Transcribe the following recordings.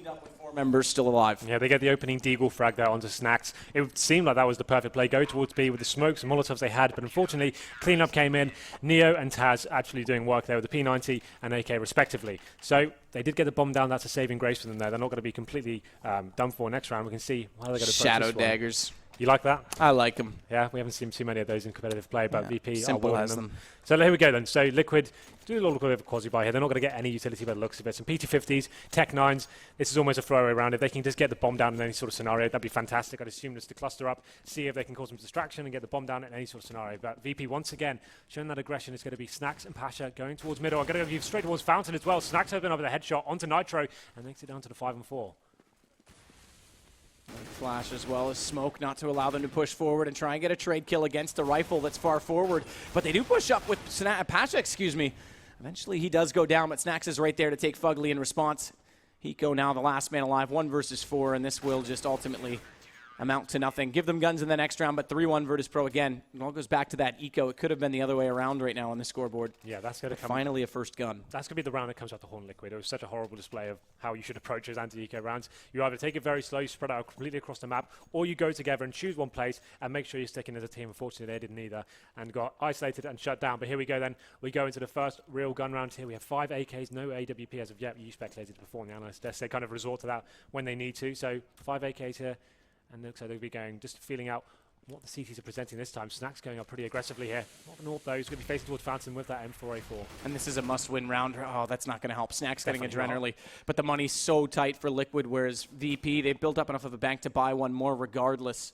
cleaned up with 4 members still alive. Yeah, they get the opening deagle frag there onto Snacks. It seemed like that was the perfect play. Go towards B with the smokes and Molotovs they had, but unfortunately, cleanup came in. Neo and Taz actually doing work there with the P90 and AK respectively. So they did get the bomb down. That's a saving grace for them there. They're not going to be completely done for next round. We can see how they're going to Shadow daggers. You like that? I like them. Yeah, we haven't seen too many of those in competitive play, but VP simple are as them. So here we go then. So Liquid do a little bit of a quasi-buy here. They're not going to get any utility by the looks of it. Some PT50s, Tech 9s. This is almost a throwaway round. If they can just get the bomb down in any sort of scenario, that'd be fantastic. I'd assume just to cluster up, see if they can cause some distraction and get the bomb down in any sort of scenario. But VP, once again, showing that aggression is going to be Snacks and Pasha going towards middle. I'm going to go straight towards Fountain as well. Snacks open up with a headshot onto Nitro and makes it down to the 5-4. Flash as well as smoke, not to allow them to push forward and try and get a trade kill against a rifle that's far forward. But they do push up with Pasha, Eventually he does go down, but Snacks is right there to take Fugly in response. Hiko now the last man alive, 1 versus 4, and this will just ultimately amount to nothing. Give them guns in the next round, but 3-1 Virtus Pro again. It all goes back to that eco. It could have been the other way around right now on the scoreboard. Yeah, that's going to come. Finally a first gun. That's going to be the round that comes out the Horn Liquid. It was such a horrible display of how you should approach those anti-eco rounds. You either take it very slow, spread out completely across the map, or you go together and choose one place and make sure you're sticking as a team. Unfortunately, they didn't either and got isolated and shut down. But here we go then. We go into the first real gun round here. We have 5 AKs, no AWP as of yet. You speculated before on the analyst desk. They kind of resort to that when they need to. So 5 AKs here. And looks like they'll be going, just feeling out what the CTs are presenting this time. Snacks going up pretty aggressively here. Not North though, he's going to be facing towards Fountain with that M4A4. And this is a must-win round. Oh, that's not going to help. Snacks getting a adrenaline early. But the money's so tight for Liquid, whereas VP, they've built up enough of a bank to buy one more regardless.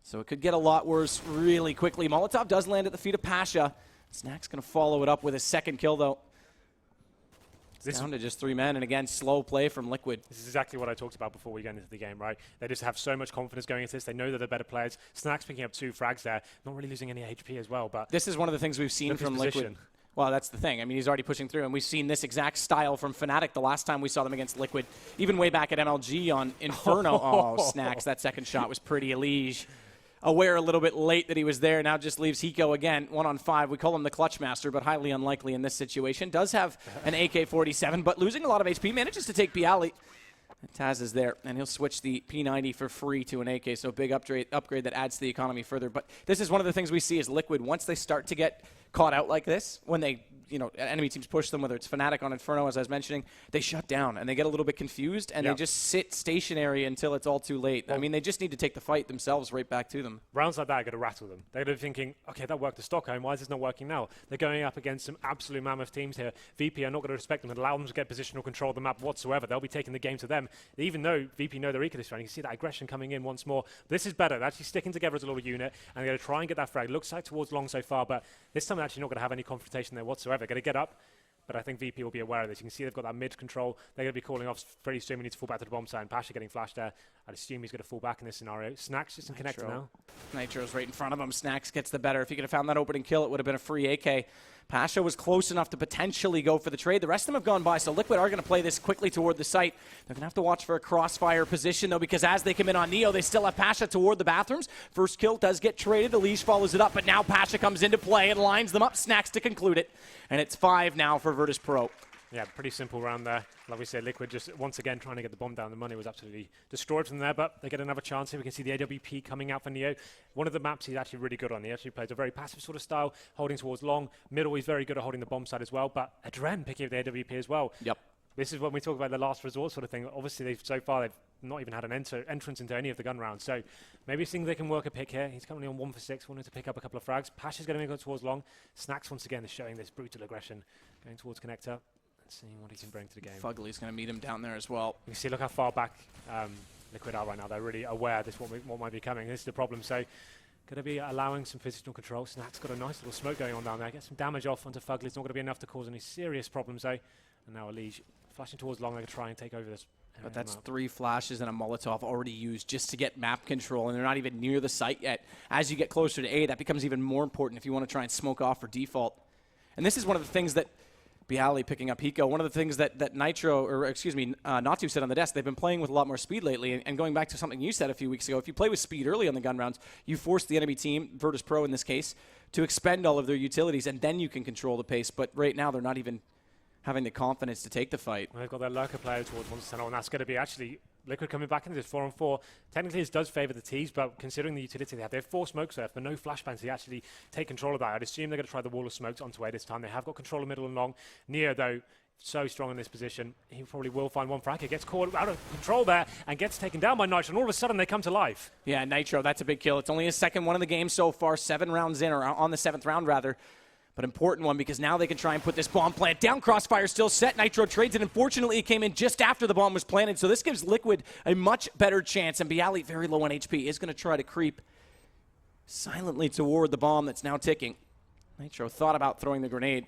So it could get a lot worse really quickly. Molotov does land at the feet of Pasha. Snacks going to follow it up with a second kill though. Down to just 3 men, and again, slow play from Liquid. This is exactly what I talked about before we get into the game, right? They just have so much confidence going into this. They know that they're better players. Snacks picking up 2 frags there, not really losing any HP as well. But this is one of the things we've seen from Liquid. Well, that's the thing. I mean, he's already pushing through, and we've seen this exact style from Fnatic the last time we saw them against Liquid, even way back at MLG on Inferno. Oh, Snacks, that second shot was pretty Elige. Aware a little bit late that he was there, now just leaves Hiko again, 1-on-5. We call him the clutch master, but highly unlikely in this situation. Does have an AK-47, but losing a lot of HP, manages to take Bialy. Taz is there, and he'll switch the P90 for free to an AK, so big upgrade that adds to the economy further. But this is one of the things we see is Liquid, once they start to get caught out like this, when they, enemy teams push them, whether it's Fnatic on Inferno, as I was mentioning, they shut down, and they get a little bit confused, and they just sit stationary until it's all too late. I mean, they just need to take the fight themselves right back to them. Rounds like that are going to rattle them. They're going to be thinking, okay, that worked at Stockholm. Why is this not working now? They're going up against some absolute mammoth teams here. VP are not going to respect them and allow them to get positional control of the map whatsoever. They'll be taking the game to them. Even though VP know they're eco this round, you can see that aggression coming in once more. This is better. They're actually sticking together as a little unit, and they're going to try and get that frag. Looks like towards long so far, but this time they're actually not going to have any confrontation there whatsoever. Going to get up. But I think VP will be aware of this. You can see they've got that mid control. They're going to be calling off pretty soon. We need to fall back to the bomb site. And Pasha getting flashed there. I'd assume he's going to fall back in this scenario. Snacks just in connector now. Nitro's right in front of him. Snacks gets the better. If he could have found that opening kill, it would have been a free AK. Pasha was close enough to potentially go for the trade. The rest of them have gone by, so Liquid are going to play this quickly toward the site. They're going to have to watch for a crossfire position, though, because as they come in on Neo, they still have Pasha toward the bathrooms. First kill does get traded. Elige follows it up, but now Pasha comes into play and lines them up. Snacks to conclude it, and it's 5 now for Virtus Pro. Yeah, pretty simple round there. Like we said, Liquid just once again trying to get the bomb down. The money was absolutely destroyed from there, but they get another chance here. We can see the AWP coming out for Neo. One of the maps he's actually really good on. He actually plays a very passive sort of style, holding towards long. Middle, he's very good at holding the bomb side as well, but Adren picking up the AWP as well. Yep. This is when we talk about the last resort sort of thing. Obviously, so far, they've not even had an entrance into any of the gun rounds. So maybe seeing they can work a pick here. He's currently on 1 for 6, wanting to pick up a couple of frags. Pasha's going to go towards long. Snacks once again is showing this brutal aggression, going towards connector. Seeing what he can bring to the game. Fugly's going to meet him down there as well. You can see, look how far back Liquid are right now. They're really aware of this, what might be coming. This is the problem. So, going to be allowing some positional control. Snacks got a nice little smoke going on down there. Get some damage off onto Fugly. It's not going to be enough to cause any serious problems, though. And now Elige flashing towards long. They're going to try and take over this. But that's 3 flashes and a Molotov already used just to get map control, and they're not even near the site yet. As you get closer to A, that becomes even more important if you want to try and smoke off for default. And this is one of the things that Bialy picking up Hiko. One of the things that Natu said on the desk, they've been playing with a lot more speed lately. And going back to something you said a few weeks ago, if you play with speed early on the gun rounds, you force the enemy team, Virtus Pro in this case, to expend all of their utilities, and then you can control the pace. But right now, they're not even having the confidence to take the fight. They've got their lurker player towards Monster, and that's going to be actually Liquid coming back into this 4-on-4. Technically, this does favour the T's, but considering the utility they have 4 smokes left, but no flashbangs to actually take control of that. I'd assume they're going to try the wall of smokes onto A this time. They have got control of middle and long. Neo, though, so strong in this position. He probably will find one frag. He gets caught out of control there and gets taken down by Nitro, and all of a sudden they come to life. Yeah, Nitro, that's a big kill. It's only his second one in the game so far, 7 rounds in, or on the 7th round, rather. But important one because now they can try and put this bomb plant down. Crossfire still set. Nitro trades it. Unfortunately, it came in just after the bomb was planted. So this gives Liquid a much better chance. And Bialy, very low on HP, is going to try to creep silently toward the bomb that's now ticking. Nitro thought about throwing the grenade.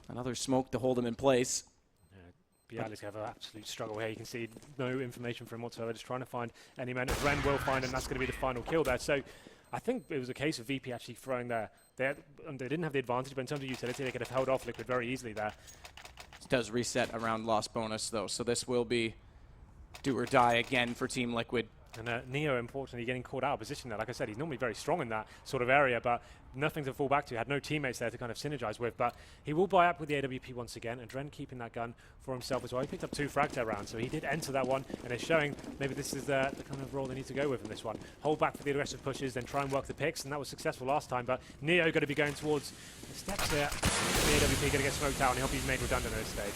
Another smoke to hold him in place. Bialy's going to have an absolute struggle here. You can see no information from him whatsoever. Just trying to find any man. Ren will find him. That's going to be the final kill there. So I think it was a case of VP actually throwing there. They didn't have the advantage, but in terms of utility, they could have held off Liquid very easily there. It does reset around lost bonus, though, so this will be do or die again for Team Liquid. And Neo, unfortunately, getting caught out of position there. Like I said, he's normally very strong in that sort of area, but nothing to fall back to. Had no teammates there to kind of synergize with, but he will buy up with the AWP once again, and Dren keeping that gun for himself as well. He picked up 2 frags that round, so he did enter that one, and it's showing maybe this is the kind of role they need to go with in this one. Hold back for the aggressive pushes, then try and work the picks, and that was successful last time, but Neo going to be going towards the steps there. The AWP going to get smoked out, and he'll be made redundant at this stage.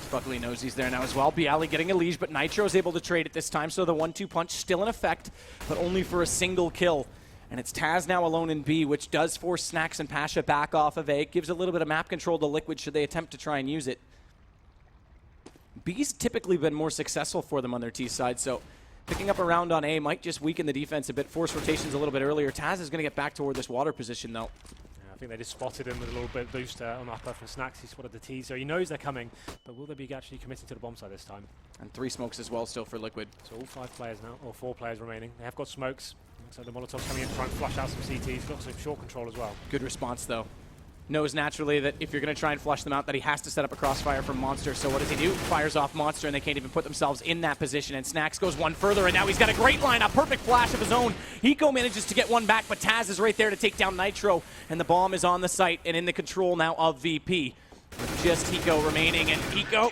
Buckley knows he's there now as well. Bialy getting a leash, but Nitro's able to trade it this time, so the 1-2 punch still in effect, but only for a single kill. And it's Taz now alone in B, which does force Snacks and Pasha back off of A. It gives a little bit of map control to Liquid should they attempt to try and use it. B's typically been more successful for them on their T side, so picking up a round on A might just weaken the defense a bit, force rotations a little bit earlier. Taz is going to get back toward this water position, though. I think they just spotted him with a little bit of boost on upper from Snacks. He spotted the T, so he knows they're coming, but will they be actually committing to the bomb side this time? And 3 smokes as well still for Liquid. So all 5 players now, or 4 players remaining. They have got smokes, so the Molotov's coming in to try and flush out some CTs. Got some short control as well. Good response, though. Knows naturally that if you're going to try and flush them out, that he has to set up a crossfire from Monster. So what does he do? Fires off Monster, and they can't even put themselves in that position. And Snacks goes one further, and now he's got a great lineup. Perfect flash of his own. Hiko manages to get one back, but Taz is right there to take down Nitro. And the bomb is on the site and in the control now of VP. With just Hiko remaining, and Hiko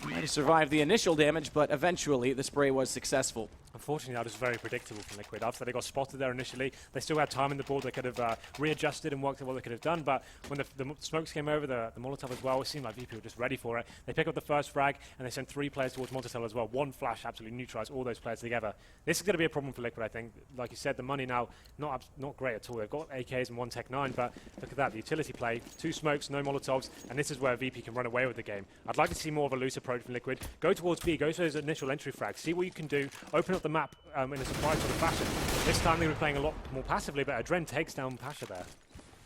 might have survived the initial damage, but eventually the spray was successful. Unfortunately, that was very predictable from Liquid. After they got spotted there initially, they still had time in the board. They could have readjusted and worked out what they could have done, but when the smokes came over, the Molotov as well, it seemed like VP were just ready for it. They pick up the first frag, and they send 3 players towards Monticello as well. 1 flash absolutely neutralized all those players together. This is going to be a problem for Liquid, I think. Like you said, the money now, not great at all. They've got AKs and 1 Tech 9, but look at that, the utility play, 2 smokes, no Molotovs, and this is where VP can run away with the game. I'd like to see more of a loose approach from Liquid. Go towards B, go to those initial entry frags, see what you can do, open up the map in a surprise sort of fashion. This time they were playing a lot more passively, but Adren takes down Pasha there.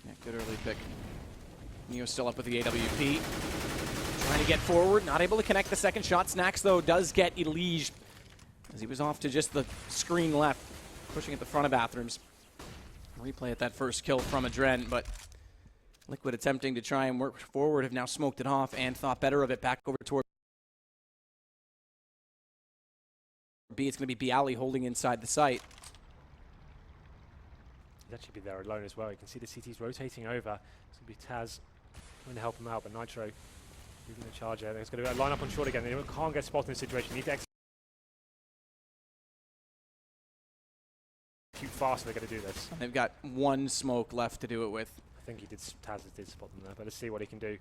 Yeah, good early pick. Neo's still up with the AWP. Trying to get forward, not able to connect the second shot. Snacks, though, does get Elige as he was off to just the screen left, pushing at the front of bathrooms. Replay at that first kill from Adren, but Liquid attempting to try and work forward have now smoked it off and thought better of it back over toward B. It's going to be Bialy holding inside the site. He'd actually be there alone as well. You can see the CTs rotating over. It's going to be Taz trying to help him out, but Nitro moving the charge there. There's going to be a line up on short again. They can't get spotted in this situation. They need to execute fast. They're going to do this. And they've got 1 smoke left to do it with. I think Taz did spot them there, but let's see what he can do.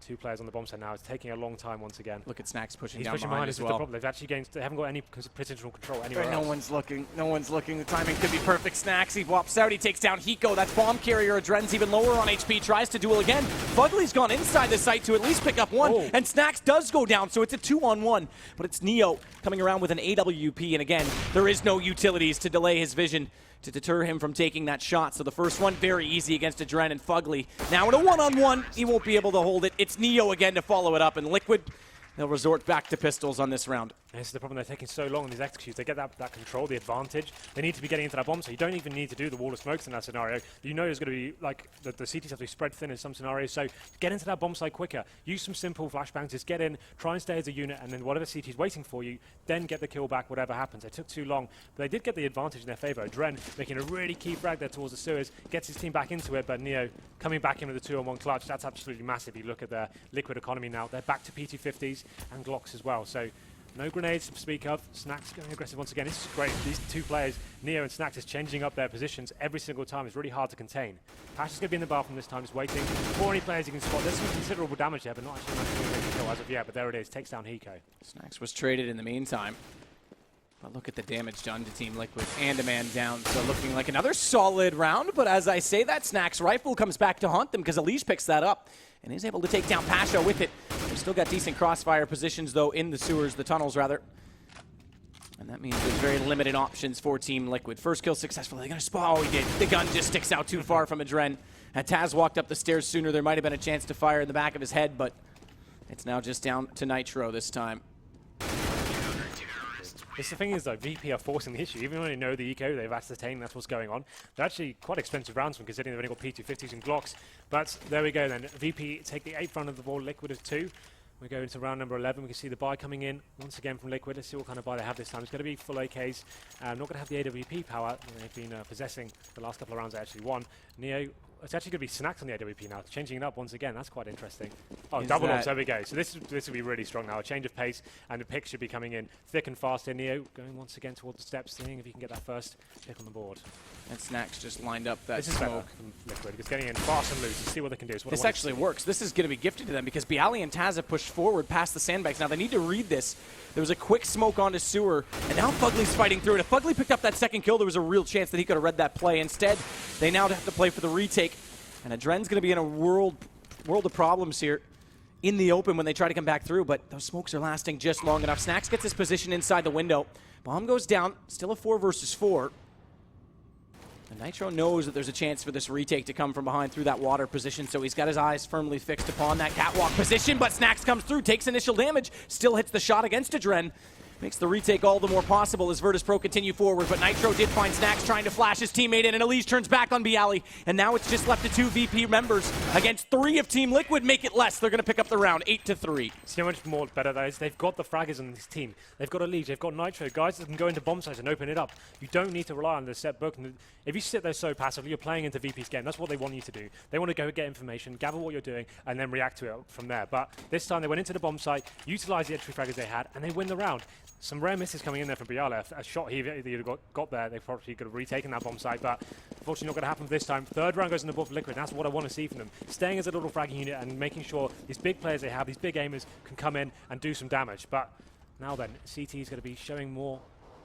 2 players on the bomb side now. It's taking a long time once again. Look at Snacks pushing He's down pushing behind as well. The problem. They've actually gained. They haven't got any positional control anywhere else. No one's looking. No one's looking. The timing could be perfect. Snacks, he whops out. He takes down Hiko. That's bomb carrier. Adren's even lower on HP. Tries to duel again. Fugly's gone inside the site to at least pick up 1. Oh. And Snacks does go down, so it's a 2-on-1. But it's Neo coming around with an AWP. And again, there is no utilities to delay his vision to deter him from taking that shot. So the first one, very easy against Adren and Fugly. Now in a 1-on-1, he won't be able to hold it. It's Neo again to follow it up, and Liquid they'll resort back to pistols on this round. This is the problem, they're taking so long in these executes. They get that control, the advantage. They need to be getting into that bomb, so you don't even need to do the wall of smokes in that scenario. You know there's going to be, like, the CTs have to be spread thin in some scenarios, so get into that bomb site quicker. Use some simple flashbangs, just get in, try and stay as a unit, and then whatever CT is waiting for you, then get the kill back, whatever happens. They took too long, but they did get the advantage in their favor. Dren making a really key frag there towards the sewers, gets his team back into it, but Neo coming back in with a 2-on-1 clutch. That's absolutely massive. You look at their Liquid economy now, they're back to PT50s and Glocks as well, so no grenades to speak of. Snacks going aggressive once again. This is great. These two players, Neo and Snacks, is changing up their positions every single time. It's really hard to contain. Pash is going to be in the bathroom this time, just waiting. 40 players you can spot. There's some considerable damage there, but not actually managing to make a kill as of yet. But there it is. Takes down Hiko. Snacks was traded in the meantime. But look at the damage done to Team Liquid and a man down. So looking like another solid round. But as I say that, Snacks' rifle comes back to haunt them because Elise picks that up and is able to take down Pasha with it. They've still got decent crossfire positions, though, in the sewers, the tunnels, rather. And that means there's very limited options for Team Liquid. First kill successful. They're going to spot. Oh, he did. The gun just sticks out too far from Adren. Had Taz walked up the stairs sooner, there might have been a chance to fire in the back of his head, but it's now just down to Nitro this time. The thing is, though, VP are forcing the issue. Even when they know the eco, they've ascertained that's what's going on. They're actually quite expensive rounds from considering they've only got P250s and Glocks. But there we go then. VP take the 8th round of the ball, Liquid of 2. We go into round number 11. We can see the buy coming in once again from Liquid. Let's see what kind of buy they have this time. It's going to be full AKs. Not going to have the AWP power they've been possessing the last couple of rounds. They actually won. Neo, it's actually going to be Snacks on the AWP now, changing it up once again. That's quite interesting. Oh, double ops, there we go. So this will be really strong now. A change of pace, and the pick should be coming in thick and fast here. Neo going once again towards the steps, seeing if he can get that first pick on the board. And Snacks just lined up that this smoke. Is Liquid. It's getting in fast and loose. Let's see what they can do. This actually works. This is going to be gifted to them because Bialy and Taz have pushed forward past the sandbags. Now they need to read this. There was a quick smoke onto sewer, and now Fugly's fighting through it. If Fugly picked up that second kill, there was a real chance that he could have read that play. Instead, they now have to play for the retake. And Adren's going to be in a world of problems here in the open when they try to come back through, but those smokes are lasting just long enough. Snacks gets his position inside the window. Bomb goes down, still a 4 versus 4. And Nitro knows that there's a chance for this retake to come from behind through that water position, so he's got his eyes firmly fixed upon that catwalk position, but Snacks comes through, takes initial damage, still hits the shot against Adren. Makes the retake all the more possible as Virtus Pro continue forward, but Nitro did find Snacks trying to flash his teammate in, and Elise turns back on Bialy, and now it's just left to 2 VP members against 3 of Team Liquid. Make it less. They're going to pick up the round, 8-3. See how much more better that is? They've got the fraggers on this team. They've got Elise, they've got Nitro, guys that can go into bomb sites and open it up. You don't need to rely on the set book. And if you sit there so passively, you're playing into VP's game. That's what they want you to do. They want to go get information, gather what you're doing, and then react to it from there. But this time they went into the bomb site, utilized the entry fraggers they had, and they win the round. Some rare misses coming in there from Bialy. A shot he either got there, they probably could have retaken that bomb site, but unfortunately not going to happen this time. 3rd round goes in the ball for Liquid, and that's what I want to see from them. Staying as a little fragging unit and making sure these big players they have, these big aimers, can come in and do some damage. But now then, CT is going to be showing more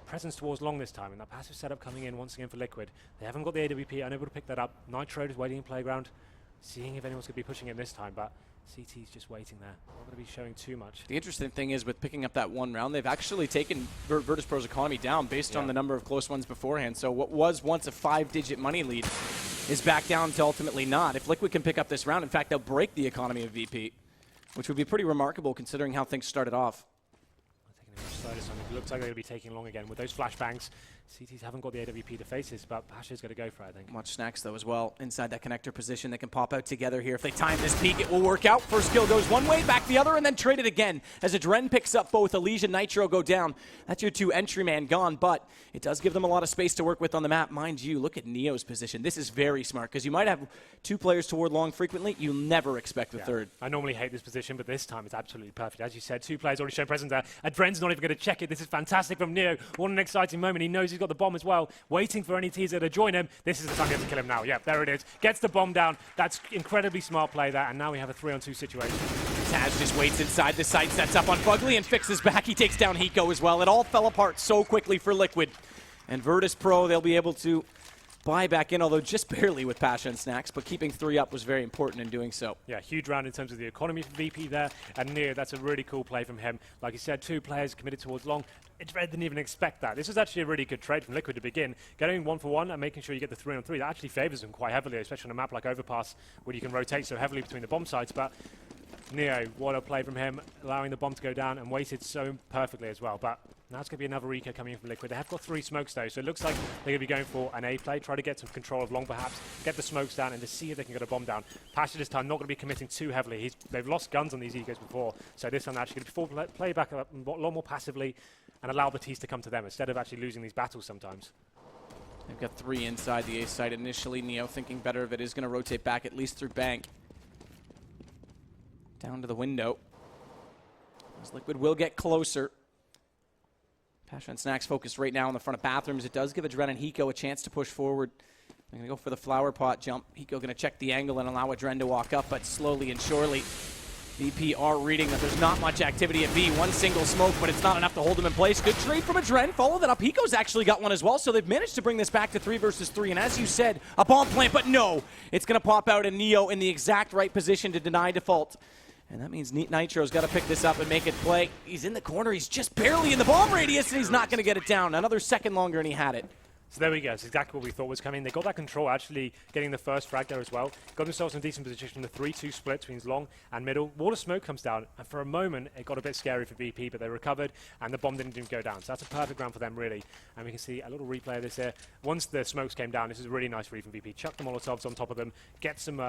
presence towards long this time, and that passive setup coming in once again for Liquid. They haven't got the AWP, unable to pick that up. Nitro is waiting in playground, seeing if anyone's going to be pushing it this time, but CT's just waiting there. Not going to be showing too much. The interesting thing is with picking up that one round, they've actually taken Virtus Pro's economy down based on the number of close ones beforehand. So what was once a 5-digit money lead is back down to ultimately not. If Liquid can pick up this round, in fact, they'll break the economy of VP, which would be pretty remarkable considering how things started off. It looks like they're going to be taking long again with those flashbangs. CTs haven't got the AWP to faces, but Pasha's going to go for it, I think. Watch Snacks, though, as well. Inside that connector position, they can pop out together here. If they time this peak, it will work out. First kill goes one way, back the other, and then trade it again. As Adren picks up both, Elise and Nitro go down. That's your 2 entry man gone, but it does give them a lot of space to work with on the map. Mind you, look at Neo's position. This is very smart, because you might have 2 players toward long frequently. You'll never expect the third. I normally hate this position, but this time it's absolutely perfect. As you said, 2 players already shown presence there. Adren's not even going to check it. This is fantastic from Neo. What an exciting moment. He knows he's got the bomb as well. Waiting for any teaser to join him. This is the time he has to kill him now. Yep, there it is. Gets the bomb down. That's incredibly smart play there, and now we have a 3-on-2 situation. Taz just waits inside the site, sets up on Fugly, and fixes back. He takes down Hiko as well. It all fell apart so quickly for Liquid. And Virtus Pro, they'll be able to buy back in, although just barely with Pasha and Snacks, but keeping 3 up was very important in doing so. Yeah, huge round in terms of the economy for VP there, and Neo, that's a really cool play from him. Like you said, 2 players committed towards long. Red didn't even expect that. This was actually a really good trade from Liquid to begin. Getting 1-for-1 and making sure you get the 3-on-3, that actually favors them quite heavily, especially on a map like Overpass, where you can rotate so heavily between the bomb sites, but Neo, what a play from him, allowing the bomb to go down and waited so perfectly as well. But now it's going to be another eco coming in from Liquid. They have got 3 smokes though, so it looks like they're going to be going for an A play, try to get some control of long perhaps, get the smokes down and to see if they can get a bomb down. Pasha this time not going to be committing too heavily. They've lost guns on these ecos before, so this time they're actually going to play back a lot more passively and allow Batiste to come to them instead of actually losing these battles sometimes. They've got 3 inside the A site initially. Neo thinking better of it is going to rotate back at least through bank. Down to the window. As Liquid will get closer. Pasha and Snacks focused right now on the front of bathrooms. It does give Adren and Hiko a chance to push forward. They're going to go for the flower pot jump. Hiko going to check the angle and allow Adren to walk up, but slowly and surely. VP are reading that there's not much activity at B. 1 single smoke, but it's not enough to hold him in place. Good trade from Adren. Follow that up. Hiko's actually got one as well, so they've managed to bring this back to 3 versus 3. And as you said, a bomb plant, but no. It's going to pop out and Neo in the exact right position to deny default. And that means Nitro's got to pick this up and make it play. He's in the corner. He's just barely in the bomb radius, and he's not going to get it down. Another second longer, and he had it. So there we go. It's exactly what we thought was coming. They got that control, actually getting the first frag there as well. Got themselves in a decent position. The 3-2 split between long and middle. Water smoke comes down, and for a moment, it got a bit scary for VP, but they recovered, and the bomb didn't even go down. So that's a perfect round for them, really. And we can see a little replay of this here. Once the smokes came down, this is a really nice read from VP. Chuck the Molotovs on top of them, get some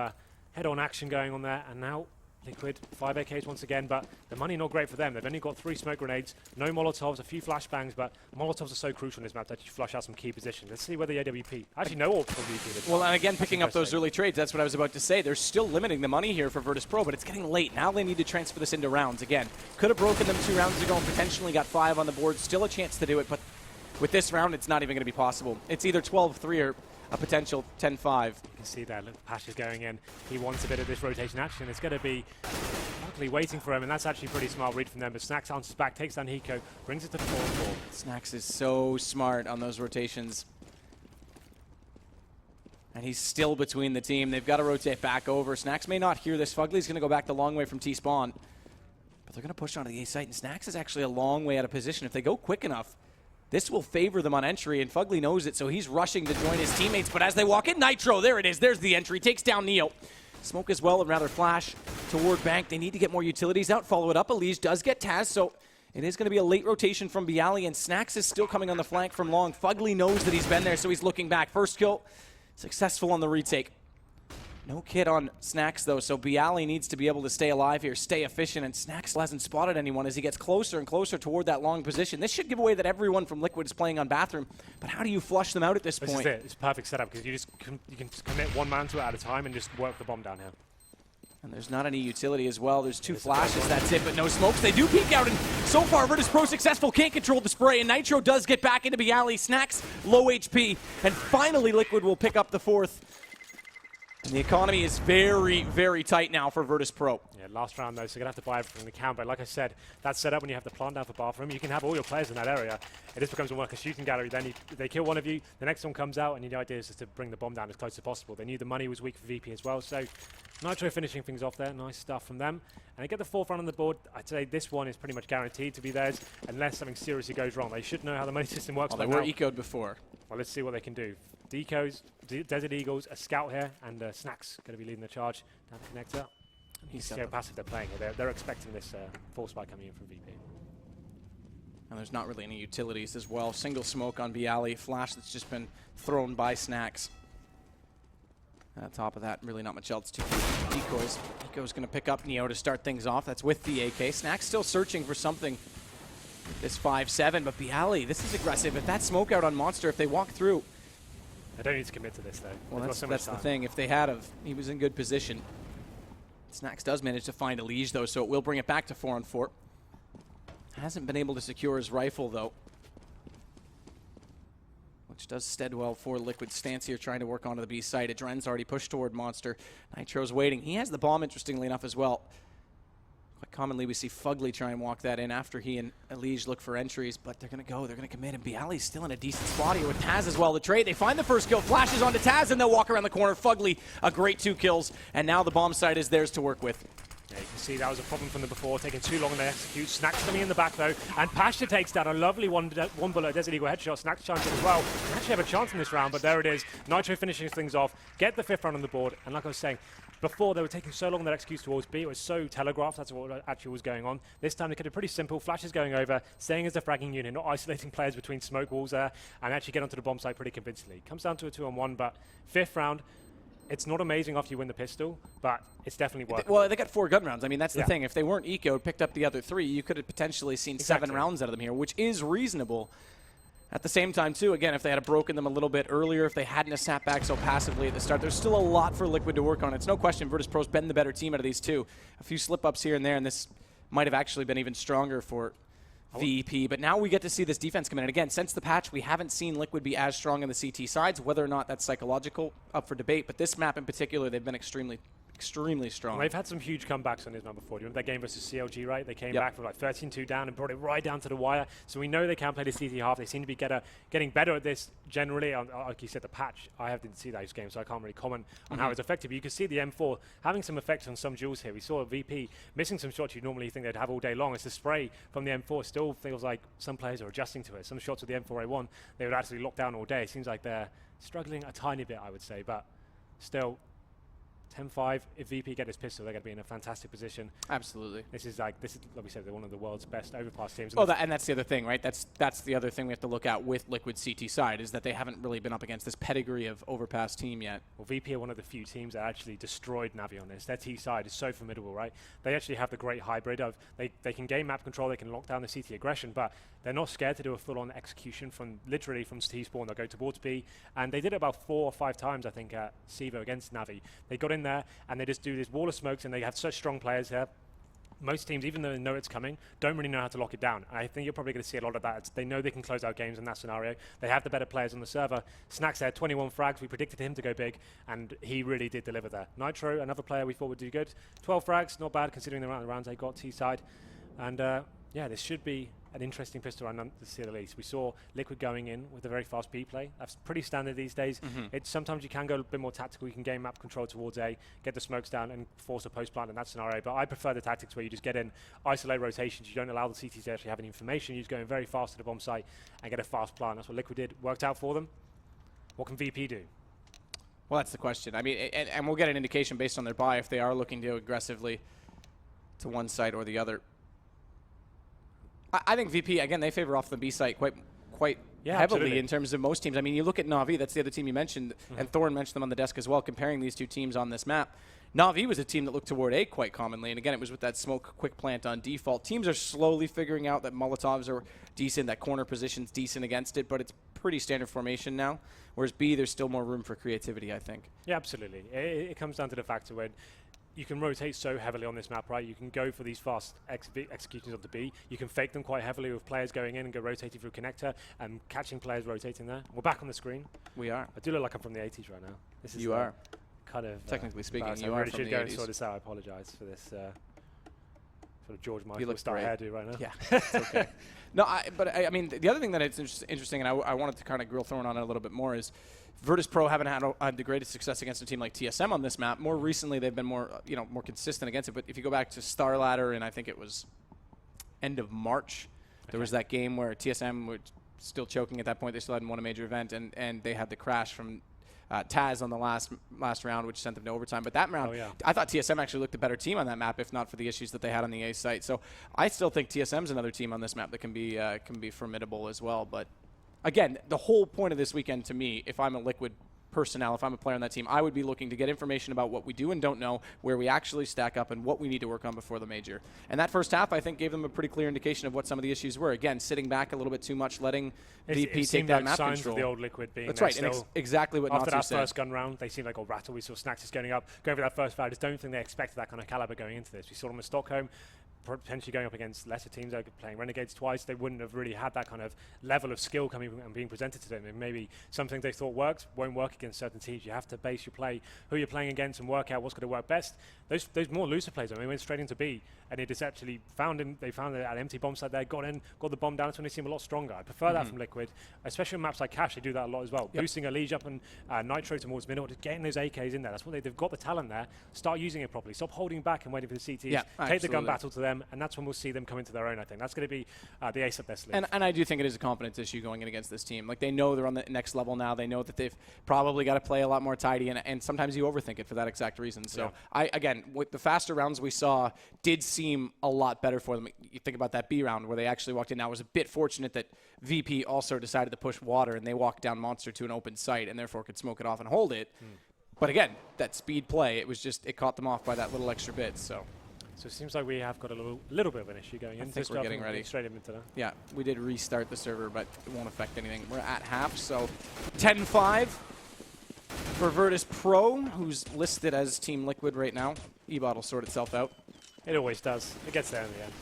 head-on action going on there, and now Liquid, 5 AKs once again, but the money not great for them. They've only got 3 smoke grenades, no Molotovs, a few flashbangs, but Molotovs are so crucial in this map to actually flush out some key positions. Let's see where the AWP, actually no AWP from VP. Well, and again, picking up those early trades, that's what I was about to say. They're still limiting the money here for Virtus Pro, but it's getting late. Now they need to transfer this into rounds. Again, could have broken them 2 rounds ago and potentially got 5 on the board. Still a chance to do it, but with this round, it's not even going to be possible. It's either 12-3 or a potential 10-5. You can see there, look, Pash is going in. He wants a bit of this rotation action. It's going to be luckily waiting for him, and that's actually a pretty smart read from them. But Snacks answers back, takes down Hiko, brings it to 4-4. Snacks is so smart on those rotations. And he's still between the team. They've got to rotate back over. Snacks may not hear this. Fugly's going to go back the long way from T-spawn. But they're going to push onto the A site, and Snacks is actually a long way out of position. If they go quick enough, this will favor them on entry, and Fugly knows it, so he's rushing to join his teammates. But as they walk in, Nitro, there it is. There's the entry. Takes down Neo. Smoke as well, and rather flash toward bank. They need to get more utilities out. Follow it up. Elige does get Taz, so it is going to be a late rotation from Bialy, and Snacks is still coming on the flank from long. Fugly knows that he's been there, so he's looking back. First kill, successful on the retake. No kid on Snacks, though, so Bialy needs to be able to stay alive here, stay efficient, and Snacks hasn't spotted anyone as he gets closer and closer toward that long position. This should give away that everyone from Liquid is playing on Bathroom, but how do you flush them out at this point? This is it. It's a perfect setup because you can just commit 1 man to it at a time and just work the bomb down here. And there's not any utility as well. There's 2 flashes, that's it, but no smokes. They do peek out, and so far, Virtus Pro successful, can't control the spray, and Nitro does get back into Bialy. Snacks, low HP, and finally Liquid will pick up the 4th. And the economy is very, very tight now for Virtus Pro. Yeah, last round though, so you're going to have to buy everything they can. But like I said, that setup when you have the plant down for Bathroom, you can have all your players in that area. It just becomes like a shooting gallery. Then they kill one of you, the next one comes out, and the idea is just to bring the bomb down as close as possible. They knew the money was weak for VP as well, so Nitro finishing things off there. Nice stuff from them. And they get the 4th round on the board. I'd say this one is pretty much guaranteed to be theirs unless something seriously goes wrong. They should know how the money system works. Well, they were eco'd before. Well, let's see what they can do. Decos, Desert Eagles, a scout here, and Snacks going to be leading the charge down the connector. He's how passive they're playing here. They're expecting this full spike coming in from VP. And there's not really any utilities as well. Single smoke on Bialy, flash that's just been thrown by Snacks. And on top of that, really not much else to decoys. Eco's going to pick up Neo to start things off. That's with the AK. Snacks still searching for something. This 5-7, but Bialy, this is aggressive. If that smoke out on Monster, if they walk through. I don't need to commit to this, though. Well, that's the thing. If they had, he was in good position. Snacks does manage to find Elige, though, so it will bring it back to 4-on-4. Hasn't been able to secure his rifle, though. Which does stead well for Liquid. Stance here trying to work onto the B site. Adren's already pushed toward Monster. Nitro's waiting. He has the bomb, interestingly enough, as well. Quite commonly, we see Fugly try and walk that in after he and Elige look for entries, but they're going to go. They're going to commit, and Bialy's still in a decent spot here with Taz as well. The trade, they find the first kill, flashes onto Taz, and they'll walk around the corner. Fugly, a great 2 kills, and now the bomb site is theirs to work with. Yeah, you can see that was a problem from the before, taking too long to execute. Snacks coming in the back though, and Pasha takes down a lovely one bullet Desert Eagle headshot. Snacks chimes in as well. We actually have a chance in this round, but there it is. Nitro finishing things off, get the 5th round on the board, and like I was saying, before they were taking so long to execute towards B, it was so telegraphed, that's what actually was going on. This time they kept it pretty simple, flashes going over, staying as the fragging unit, not isolating players between smoke walls there, and actually get onto the bomb site pretty convincingly. Comes down to a 2-on-1, but 5th round, it's not amazing after you win the pistol, but it's definitely worth it. Well, they got 4 gun rounds. I mean, that's the thing. If they weren't ecoed, picked up the other 3, you could have potentially seen 7 rounds out of them here, which is reasonable. At the same time, too, again, if they had broken them a little bit earlier, if they hadn't snapped back so passively at the start, there's still a lot for Liquid to work on. It's no question Virtus.pro's been the better team out of these two. A few slip-ups here and there, and this might have actually been even stronger for VP. But now we get to see this defense come in. And again, since the patch, we haven't seen Liquid be as strong on the CT sides. Whether or not that's psychological, up for debate. But this map in particular, they've been extremely strong. Well, they've had some huge comebacks on this map before. Do you remember that game versus CLG, right? They came back from like 13-2 down and brought it right down to the wire. So we know they can play the CT half. They seem to be getting better at this generally. Like you said, the patch, I didn't see those games, so I can't really comment on how it's effective. You can see the M4 having some effect on some duels here. We saw a VP missing some shots you'd normally think they'd have all day long. It's the spray from the M4 still feels like some players are adjusting to it. Some shots with the M4A1, they would actually lock down all day. It seems like they're struggling a tiny bit, I would say, but still 10-5, if VP get this pistol, they're going to be in a fantastic position. Absolutely. This is, like we said, they're one of the world's best Overpass teams. Well, and that's the other thing, right? That's the other thing we have to look at with Liquid CT side, is that they haven't really been up against this pedigree of Overpass team yet. Well, VP are one of the few teams that actually destroyed Navi on this. Their T side is so formidable, right? They actually have the great hybrid of, they can gain map control, they can lock down the CT aggression, but they're not scared to do a full-on execution from literally from T spawn. They'll go towards B, and they did it about 4 or 5 times, I think, at Sevo against Navi. They got in there, and they just do this wall of smokes, and they have such strong players here. Most teams, even though they know it's coming, don't really know how to lock it down. And I think you're probably going to see a lot of that. They know they can close out games in that scenario. They have the better players on the server. Snacks there, 21 frags. We predicted him to go big, and he really did deliver there. Nitro, another player we thought would do good. 12 frags, not bad considering the amount of rounds they got T-side. And yeah, this should be an interesting pistol round, to say the least. We saw Liquid going in with a very fast B play. That's pretty standard these days. It's sometimes you can go a bit more tactical. You can gain map control towards A, get the smokes down, and force a post plant in that scenario. But I prefer the tactics where you just get in, isolate rotations. You don't allow the CTs to actually have any information. You just go in very fast to the bomb site and get a fast plant. That's what Liquid did. Worked out for them. What can VP do? Well, that's the question. I mean, and we'll get an indication based on their buy if they are looking to go aggressively to one side or the other. I think VP, again, they favor off the B site quite heavily absolutely. In terms of most teams. I mean, you look at Na'Vi, that's the other team you mentioned, and Thorn mentioned them on the desk as well, comparing these two teams on this map. Na'Vi was a team that looked toward A quite commonly, and again, it was with that smoke quick plant on default. Teams are slowly figuring out that Molotovs are decent, that corner position's decent against it, but it's pretty standard formation now. Whereas B, there's still more room for creativity, I think. Yeah, absolutely. It comes down to the factor when you can rotate so heavily on this map, right? You can go for these fast executions of the B. You can fake them quite heavily with players going in and go rotating through connector and catching players rotating there. We're back on the screen. We are. I do look like I'm from the 80s right now. This is you are. Kind of technically speaking, you I are really from should the go 80s. and sort this out. I apologize for this sort of George You Michael look style great. hairdo right now. Yeah, it's okay. No, but I mean, the other thing that it's interesting, and I wanted to kind of grill Thorn on it a little bit more, is Virtus.pro haven't had the greatest success against a team like TSM on this map. More recently, they've been more consistent against it. But if you go back to Star Ladder, and I think it was end of March, there was that game where TSM were still choking at that point. They still hadn't won a major event, and they had the crash from Taz on the last round, which sent them to overtime. But that round, I thought TSM actually looked a better team on that map, if not for the issues that they had on the A site. So I still think TSM's another team on this map that can be formidable as well. But again, the whole point of this weekend to me, if I'm a Liquid personnel, if I'm a player on that team, I would be looking to get information about what we do and don't know, where we actually stack up, and what we need to work on before the major. And that first half, I think, gave them a pretty clear indication of what some of the issues were. Again, sitting back a little bit too much, letting VP take that map signs control. Of the old Liquid being That's right, and exactly what after Natsu that said. first gun round, they seemed like all rattle. We saw Snacks just going up, going for that first foul. I just don't think they expected that kind of caliber going into this. We saw them in Stockholm. potentially going up against lesser teams, like playing Renegades twice, they wouldn't have really had that kind of level of skill coming and being presented to them. And maybe some things they thought worked won't work against certain teams. You have to base your play, who you're playing against, and work out what's going to work best. Those more looser plays, I mean, went straight into B, and it just actually found him. They found an empty bomb site there, got in, got the bomb down. That's when they seem a lot stronger. I prefer that from Liquid, especially on maps like Cash. They do that a lot as well. Boosting a Liege up and Nitro towards middle, just getting those AKs in there. That's what they've got the talent there. Start using it properly. Stop holding back and waiting for the CTs. Take the gun battle to them, and that's when we'll see them come into their own. I think that's going to be the ace up their sleeve. And I do think it is a confidence issue going in against this team. Like, they know they're on the next level now. They know that they've probably got to play a lot more tidy, and sometimes you overthink it for that exact reason. So again, with the faster rounds we saw, did seem a lot better for them. You think about that B round where they actually walked in. Now, it was a bit fortunate that VP also decided to push water, and they walked down Monster to an open site, and therefore could smoke it off and hold it. But again, that speed play, it caught them off by that little extra bit. So it seems like we have got a little bit of an issue going in. I think we're getting ready. Straight into that. Yeah, we did restart the server, but it won't affect anything. We're at half, so 10-5 for Virtus Pro, who's listed as Team Liquid right now. E-Bot will sort itself out. It always does. It gets there in the end.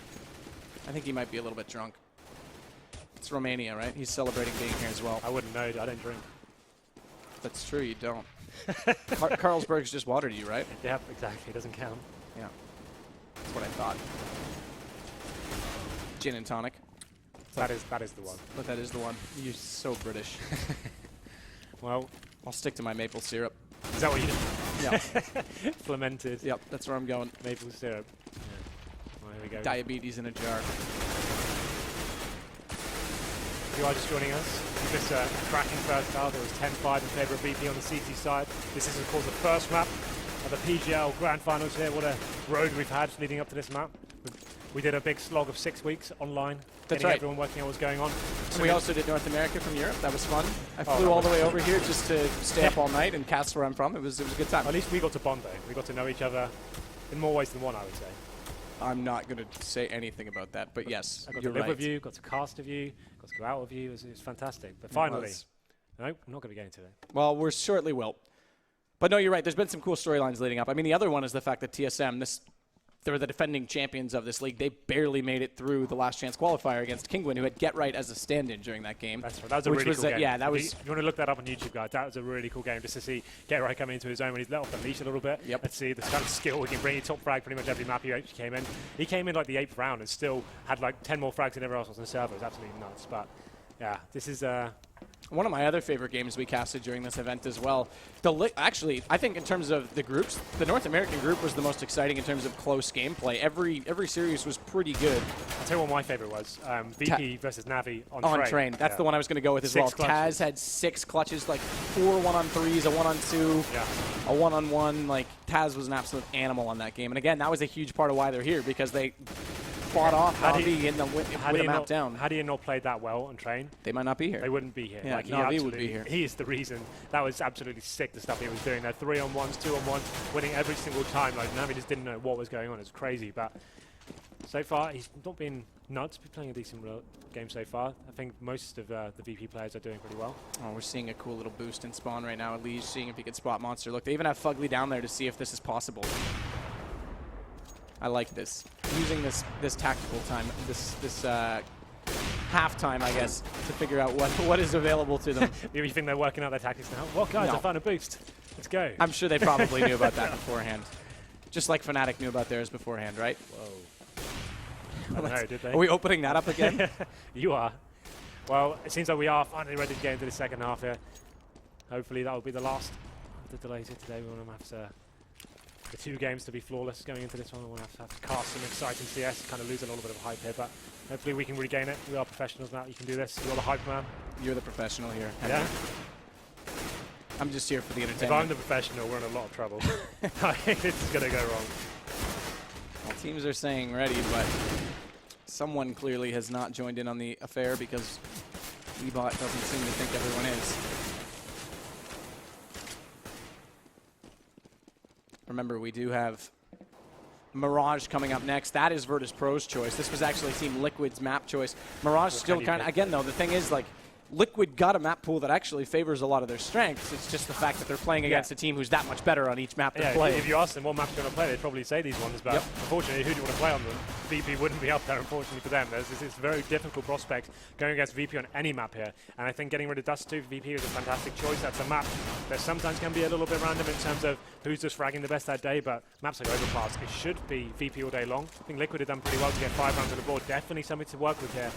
I think he might be a little bit drunk. It's Romania, right? He's celebrating being here as well. I wouldn't know. I don't drink. That's true, you don't. Carlsberg's just water to you, right? Yeah, exactly. It doesn't count. Yeah. That's what I thought. Gin and tonic. That is the one. But that is the one. You're so British. Well, I'll stick to my maple syrup. Is that what you do? Yeah. Fermented. Yep, that's where I'm going. Maple syrup. Yeah. Well, here we go. Diabetes in a jar. If you are just joining us, this a cracking first half. It was 10-5 in favour of VP on the CT side. This is, of course, the first map of the PGL Grand Finals here. What a road we've had leading up to this map. We did a big slog of 6 weeks online. That's right. Everyone working out what's going on. So we also did North America from Europe. That was fun. I flew all the way over here just to stay up all night and cast where I'm from. It was a good time. At least we got to bond, though. We got to know each other in more ways than one, I would say. I'm not going to say anything about that, but yes, I got you're to live right. with you, got to cast with you, got to go out with you. It was fantastic. But finally, no, I'm not going to be getting to that. Well, we shortly will. But no, you're right. There's been some cool storylines leading up. I mean, the other one is the fact that TSM, they were the defending champions of this league. They barely made it through the last chance qualifier against Kingwin, who had Get Right as a stand-in during that game. That's right. That was a really cool game. Yeah, that was. If you want to look that up on YouTube, guys, that was a really cool game just to see Get Right coming into his own when he's let off the leash a little bit. Yep. Let's see the kind of skill he can bring. He top frag pretty much every map he actually came in. He came in like the 8th round and still had like 10 more frags than everyone else was on the server. It was absolutely nuts. But yeah, this is one of my other favorite games we casted during this event as well. Actually, I think in terms of the groups, the North American group was the most exciting in terms of close gameplay. Every series was pretty good. I'll tell you what my favorite was. VP versus Navi on Train. That's the one I was going to go with as well. Taz had 6 clutches, like 4 1-on-3s, a 1-on-2, a 1-on-1. Like, Taz was an absolute animal on that game. And again, that was a huge part of why they're here, because they fought off Navi with the map down. Had he not played that well on Train, they might not be here. They wouldn't be here. Yeah, like, Navi would be here. He is the reason. That was absolutely sick, the stuff he was doing there. 3-on-1s, 2-on-1s, winning every single time. Like, Navi just didn't know what was going on. It was crazy. But so far, he's not been nuts. He's been playing a decent game so far. I think most of the VP players are doing pretty well. Oh, we're seeing a cool little boost in spawn right now. Liege seeing if he can spot Monster. Look, they even have Fugly down there to see if this is possible. I like this. Using this tactical time, this halftime, I guess, to figure out what is available to them. You think they're working out their tactics now? Well, guys, No. I found a boost. Let's go. I'm sure they probably knew about that beforehand. Just like Fnatic knew about theirs beforehand, right? Whoa. I don't know, did they? Are we opening that up again? You are. Well, it seems like we are finally ready to get into the second half here. Hopefully that will be the last of the delays here today. We want to have the 2 games to be flawless going into this one. We want to have to cast some exciting CS, kind of lose a little bit of hype here, but hopefully we can regain it. We are professionals now. You can do this. You're the hype man. You're the professional here. Yeah. I'm just here for the entertainment. If I'm the professional, we're in a lot of trouble. I think this is going to go wrong. Well, teams are saying ready, but someone clearly has not joined in on the affair, because eBot doesn't seem to think everyone is. Remember, we do have Mirage coming up next. That is Virtus Pro's choice. This was actually Team Liquid's map choice. Mirage still kind of, again though, the thing is, like, Liquid got a map pool that actually favors a lot of their strengths. It's just the fact that they're playing against a team who's that much better on each map they're playing. If you ask them what maps you're going to play, they'd probably say these ones, but unfortunately, who do you want to play on them? VP wouldn't be up there, unfortunately, for them. It's a very difficult prospect going against VP on any map here, and I think getting rid of Dust 2 for VP is a fantastic choice. That's a map that sometimes can be a little bit random in terms of who's just fragging the best that day, but maps like Overpass, it should be VP all day long. I think Liquid have done pretty well to get 5 rounds on the board. Definitely something to work with here.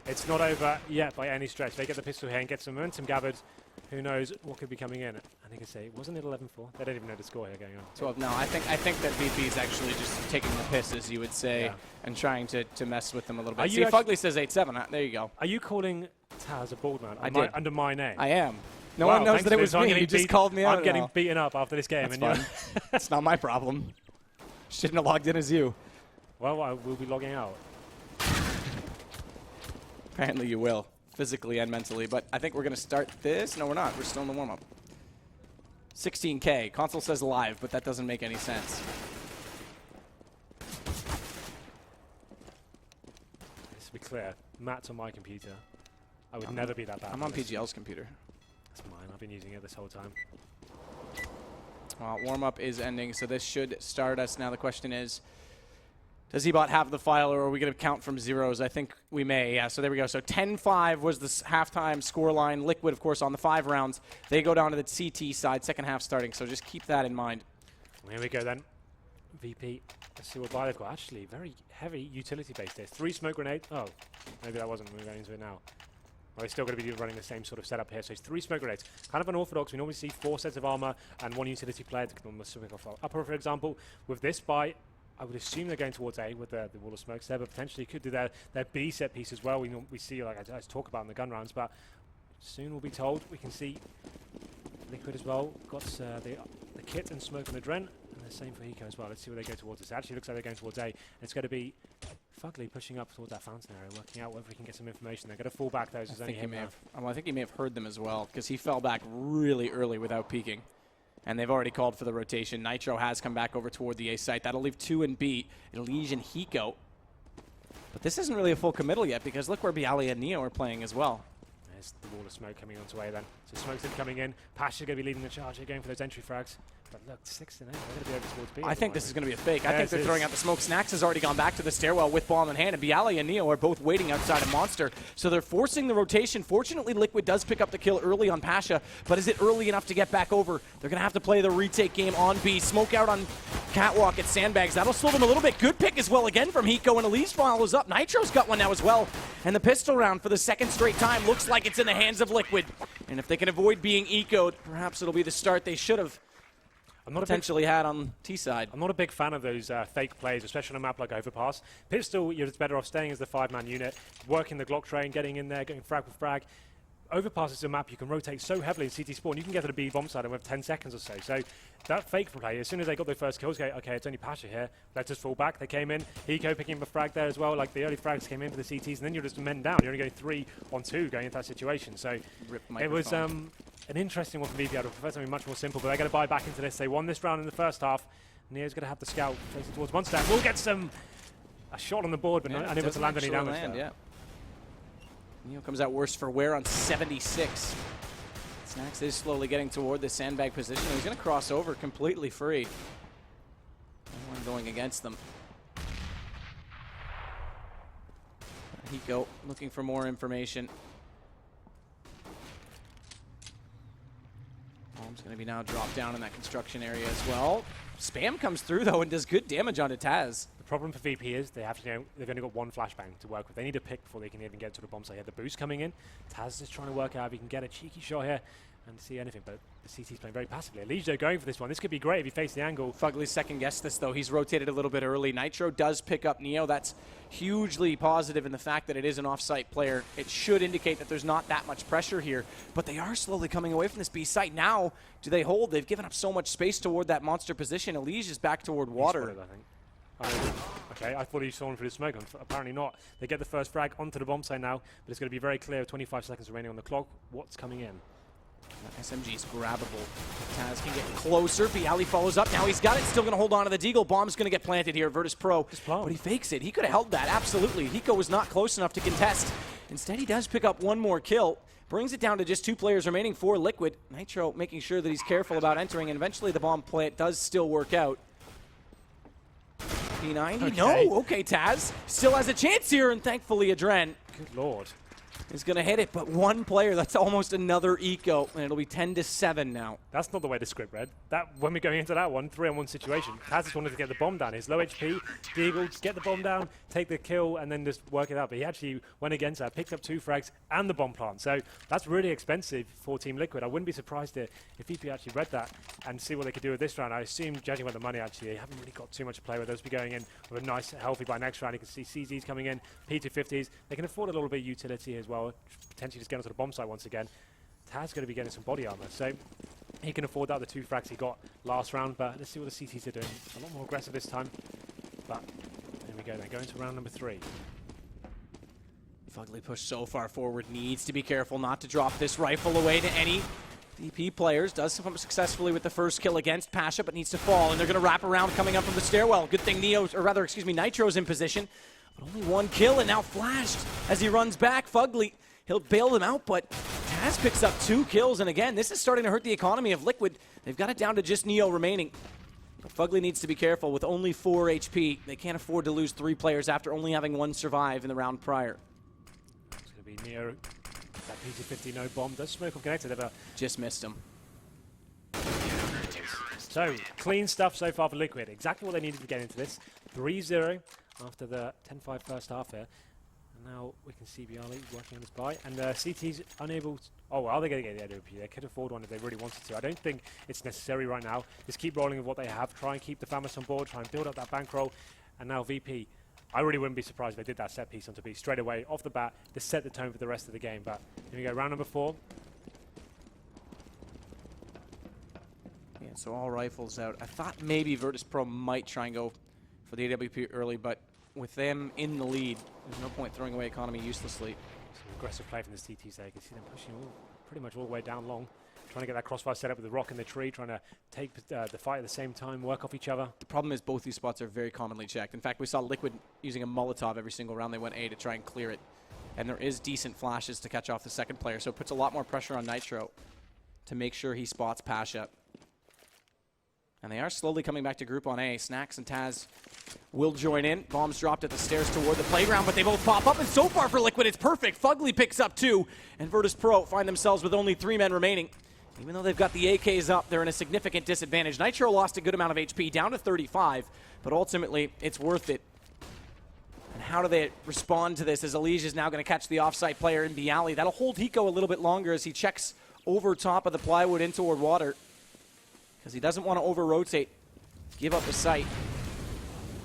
It's not over yet by any stretch. They get the pistol here and get some momentum gathered. Who knows what could be coming in? And I can say, wasn't it 11-4? They don't even know the score here going on. 12. No, I think that VP is actually just taking the piss, as you would say, and trying to mess with them a little bit. See, Fugly says 8-7. There you go. Are you calling Taz a bald man under my name? I am. No one knows that it was me. You just called me out. I'm getting beaten up after this game. That's fine. It's not my problem. Shouldn't have logged in as you. Well, I will be logging out. Apparently you will, physically and mentally. But I think we're going to start this. No, we're not. We're still in the warm-up. 16K. Console says live, but that doesn't make any sense. Let's be clear. Matt's on my computer. I would never be that bad. I'm on PGL's computer. That's mine. I've been using it this whole time. Well, warm-up is ending, so this should start us. Now the question is, does Ebot have the file, or are we going to count from zeros? I think we may, yeah. So there we go. So 10-5 was the halftime scoreline. Liquid, of course, on the 5 rounds. They go down to the CT side, second half starting, so just keep that in mind. Here we go then. VP, let's see what buy they've got. Actually, very heavy utility base there. 3 smoke grenades. Oh, maybe that wasn't. We're going into it now. Well, they're still going to be running the same sort of setup here. So it's 3 smoke grenades. Kind of unorthodox. We normally see 4 sets of armor and 1 utility player to come on the swimming off upper, for example. With this buy, I would assume they're going towards A with the wall of smokes there, but potentially could do their B set piece as well. We see, like I talk about in the gun rounds, but soon we'll be told. We can see Liquid as well. Got the kit and smoke and adren, and the same for Eco as well. Let's see where they go towards. It actually looks like they're going towards A. It's going to be Fugly pushing up towards that fountain area, working out whether we can get some information. They're going to fall back, though. I think he may have heard them as well, because he fell back really early without peeking. And they've already called for the rotation. Nitro has come back over toward the A site. That'll leave 2 and B. Elige and Hiko. But this isn't really a full committal yet, because look where Bialy and Neo are playing as well. There's the wall of smoke coming onto A then. So smoke's coming in. Pasha's going to be leading the charge here, going for those entry frags. But look, 6 to 9. They're going to be over towards B. I think this is going to be a fake. I think they're throwing out the smoke. Snacks has already gone back to the stairwell with bomb in hand, and Bialy and Neo are both waiting outside of Monster. So they're forcing the rotation. Fortunately, Liquid does pick up the kill early on Pasha, but is it early enough to get back over? They're going to have to play the retake game on B. Smoke out on Catwalk at Sandbags. That'll slow them a little bit. Good pick as well again from Hiko, and Elise follows up. Nitro's got one now as well. And the pistol round for the 2nd straight time looks like it's in the hands of Liquid. And if they can avoid being ecoed, perhaps it'll be the start they should have potentially had on T-side. I'm not a big fan of those fake plays, especially on a map like Overpass. Pistol, you're just better off staying as the 5-man unit, working the Glock train, getting in there, getting frag with frag. Overpass is a map you can rotate so heavily in CT spawn, you can get to the B bomb side in with 10 seconds or so. So that fake play, as soon as they got their first kills, okay, it's only Pasha here, let's just fall back. They came in, Hiko picking up a frag there as well, like the early frags came in for the CTs, and then you're just men down. You're only going 3 on 2 going into that situation. So it was an interesting one from VP. I would prefer something much more simple, but they're going to buy back into this. They won this round in the first half. Neo's going to have the scout facing towards one stack. We'll get a shot on the board, but not unable to land any damage. Neo comes out worse for wear on 76. Snacks is slowly getting toward the sandbag position. He's going to cross over completely free. No one going against them. Hiko looking for more information. Bomb's going to be now dropped down in that construction area as well. Spam comes through, though, and does good damage onto Taz. The problem for VP is they have to, they've only got 1 flashbang to work with. They need a pick before they can even get to the bomb site. The boost coming in. Taz is trying to work out if he can get a cheeky shot here and see anything, but the CT's playing very passively. Elige going for this one. This could be great if he faces the angle. Fugly second-guessed this, though. He's rotated a little bit early. Nitro does pick up Neo. That's hugely positive in the fact that it is an off-site player. It should indicate that there's not that much pressure here, but they are slowly coming away from this B site. Now, do they hold? They've given up so much space toward that monster position. Elige is back toward water. I think. Okay, I thought he saw him through the smoke. Apparently not. They get the first frag onto the bomb site now, but it's going to be very clear. 25 seconds remaining on the clock. What's coming in? SMG's grabbable. Taz can get closer. Bialy follows up. Now he's got it. Still going to hold on to the deagle. Bomb's going to get planted here. Virtus Pro. But he fakes it. He could have held that. Absolutely. Hiko was not close enough to contest. Instead, he does pick up one more kill. Brings it down to just 2 players remaining for Liquid. Nitro making sure that he's careful about entering, and eventually the bomb plant does still work out. P90, okay. no, okay, Taz still has a chance here, and thankfully Adren Good lord. is going to hit it, but 1 player, that's almost another eco, and it'll be 10-7 now. That's not the way the script read. That when we're going into that one, 3-on-1 situation, Taz just wanted to get the bomb down. He's low HP, Deagle, get the bomb down, take the kill, and then just work it out. But he actually went against that, picked up 2 frags and the bomb plant. So that's really expensive for Team Liquid. I wouldn't be surprised if VP actually read that and see what they could do with this round. I assume, judging by the money, actually, they haven't really got too much to play with. They'll be going in with a nice, healthy by next round. You can see CZ's coming in, P250s. They can afford a little bit of utility as well, potentially just get onto the bomb site once again. Taz going to be getting some body armor, so he can afford that, the 2 frags he got last round. But let's see what the CTs are doing. A lot more aggressive this time. But there we go, they're going to round number 3. Fugly pushed so far forward, needs to be careful not to drop this rifle away to any DP players. Does come successfully with the first kill against Pasha, but needs to fall, and they're going to wrap around coming up from the stairwell. Good thing Nitro's in position, but only 1 kill, and now flashed as he runs back. Fugly, he'll bail them out, but Taz picks up 2 kills, and again, this is starting to hurt the economy of Liquid. They've got it down to just Neo remaining. But Fugly needs to be careful with only 4 HP. They can't afford to lose 3 players after only having 1 survive in the round prior. It's going to be Neo. That P250 no bomb. Does smoke up connected ever? Just missed him. So, clean stuff so far for Liquid. Exactly what they needed to get into this. 3-0 after the 10-5 first half here. And now we can see Bialy working on his buy. And CT's unable to... Oh, well, they're going to get the AWP. They could afford one if they really wanted to. I don't think it's necessary right now. Just keep rolling with what they have. Try and keep the Famas on board. Try and build up that bankroll. And now VP... I really wouldn't be surprised if they did that set piece onto B straight away, off the bat, to set the tone for the rest of the game. But here we go, round number 4. Yeah, so all rifles out. I thought maybe Virtus Pro might try and go for the AWP early, but with them in the lead, there's no point throwing away economy uselessly. Some aggressive play from the CTs there. You can see them pushing pretty much all the way down long. Trying to get that crossfire set up with the rock in the tree, trying to take the fight at the same time, work off each other. The problem is both these spots are very commonly checked. In fact, we saw Liquid using a Molotov every single round they went A to try and clear it. And there is decent flashes to catch off the second player, so it puts a lot more pressure on Nitro to make sure he spots Pasha. And they are slowly coming back to group on A. Snacks and Taz will join in. Bombs dropped at the stairs toward the playground, but they both pop up, and so far for Liquid, it's perfect. Fugly picks up 2, and Virtus Pro find themselves with only 3 men remaining. Even though they've got the AKs up, they're in a significant disadvantage. Nitro lost a good amount of HP, down to 35, but ultimately, it's worth it. And how do they respond to this as Elige is now going to catch the offsite player in Bialy? That'll hold Hiko a little bit longer as he checks over top of the plywood in toward water, because he doesn't want to over-rotate, give up the site.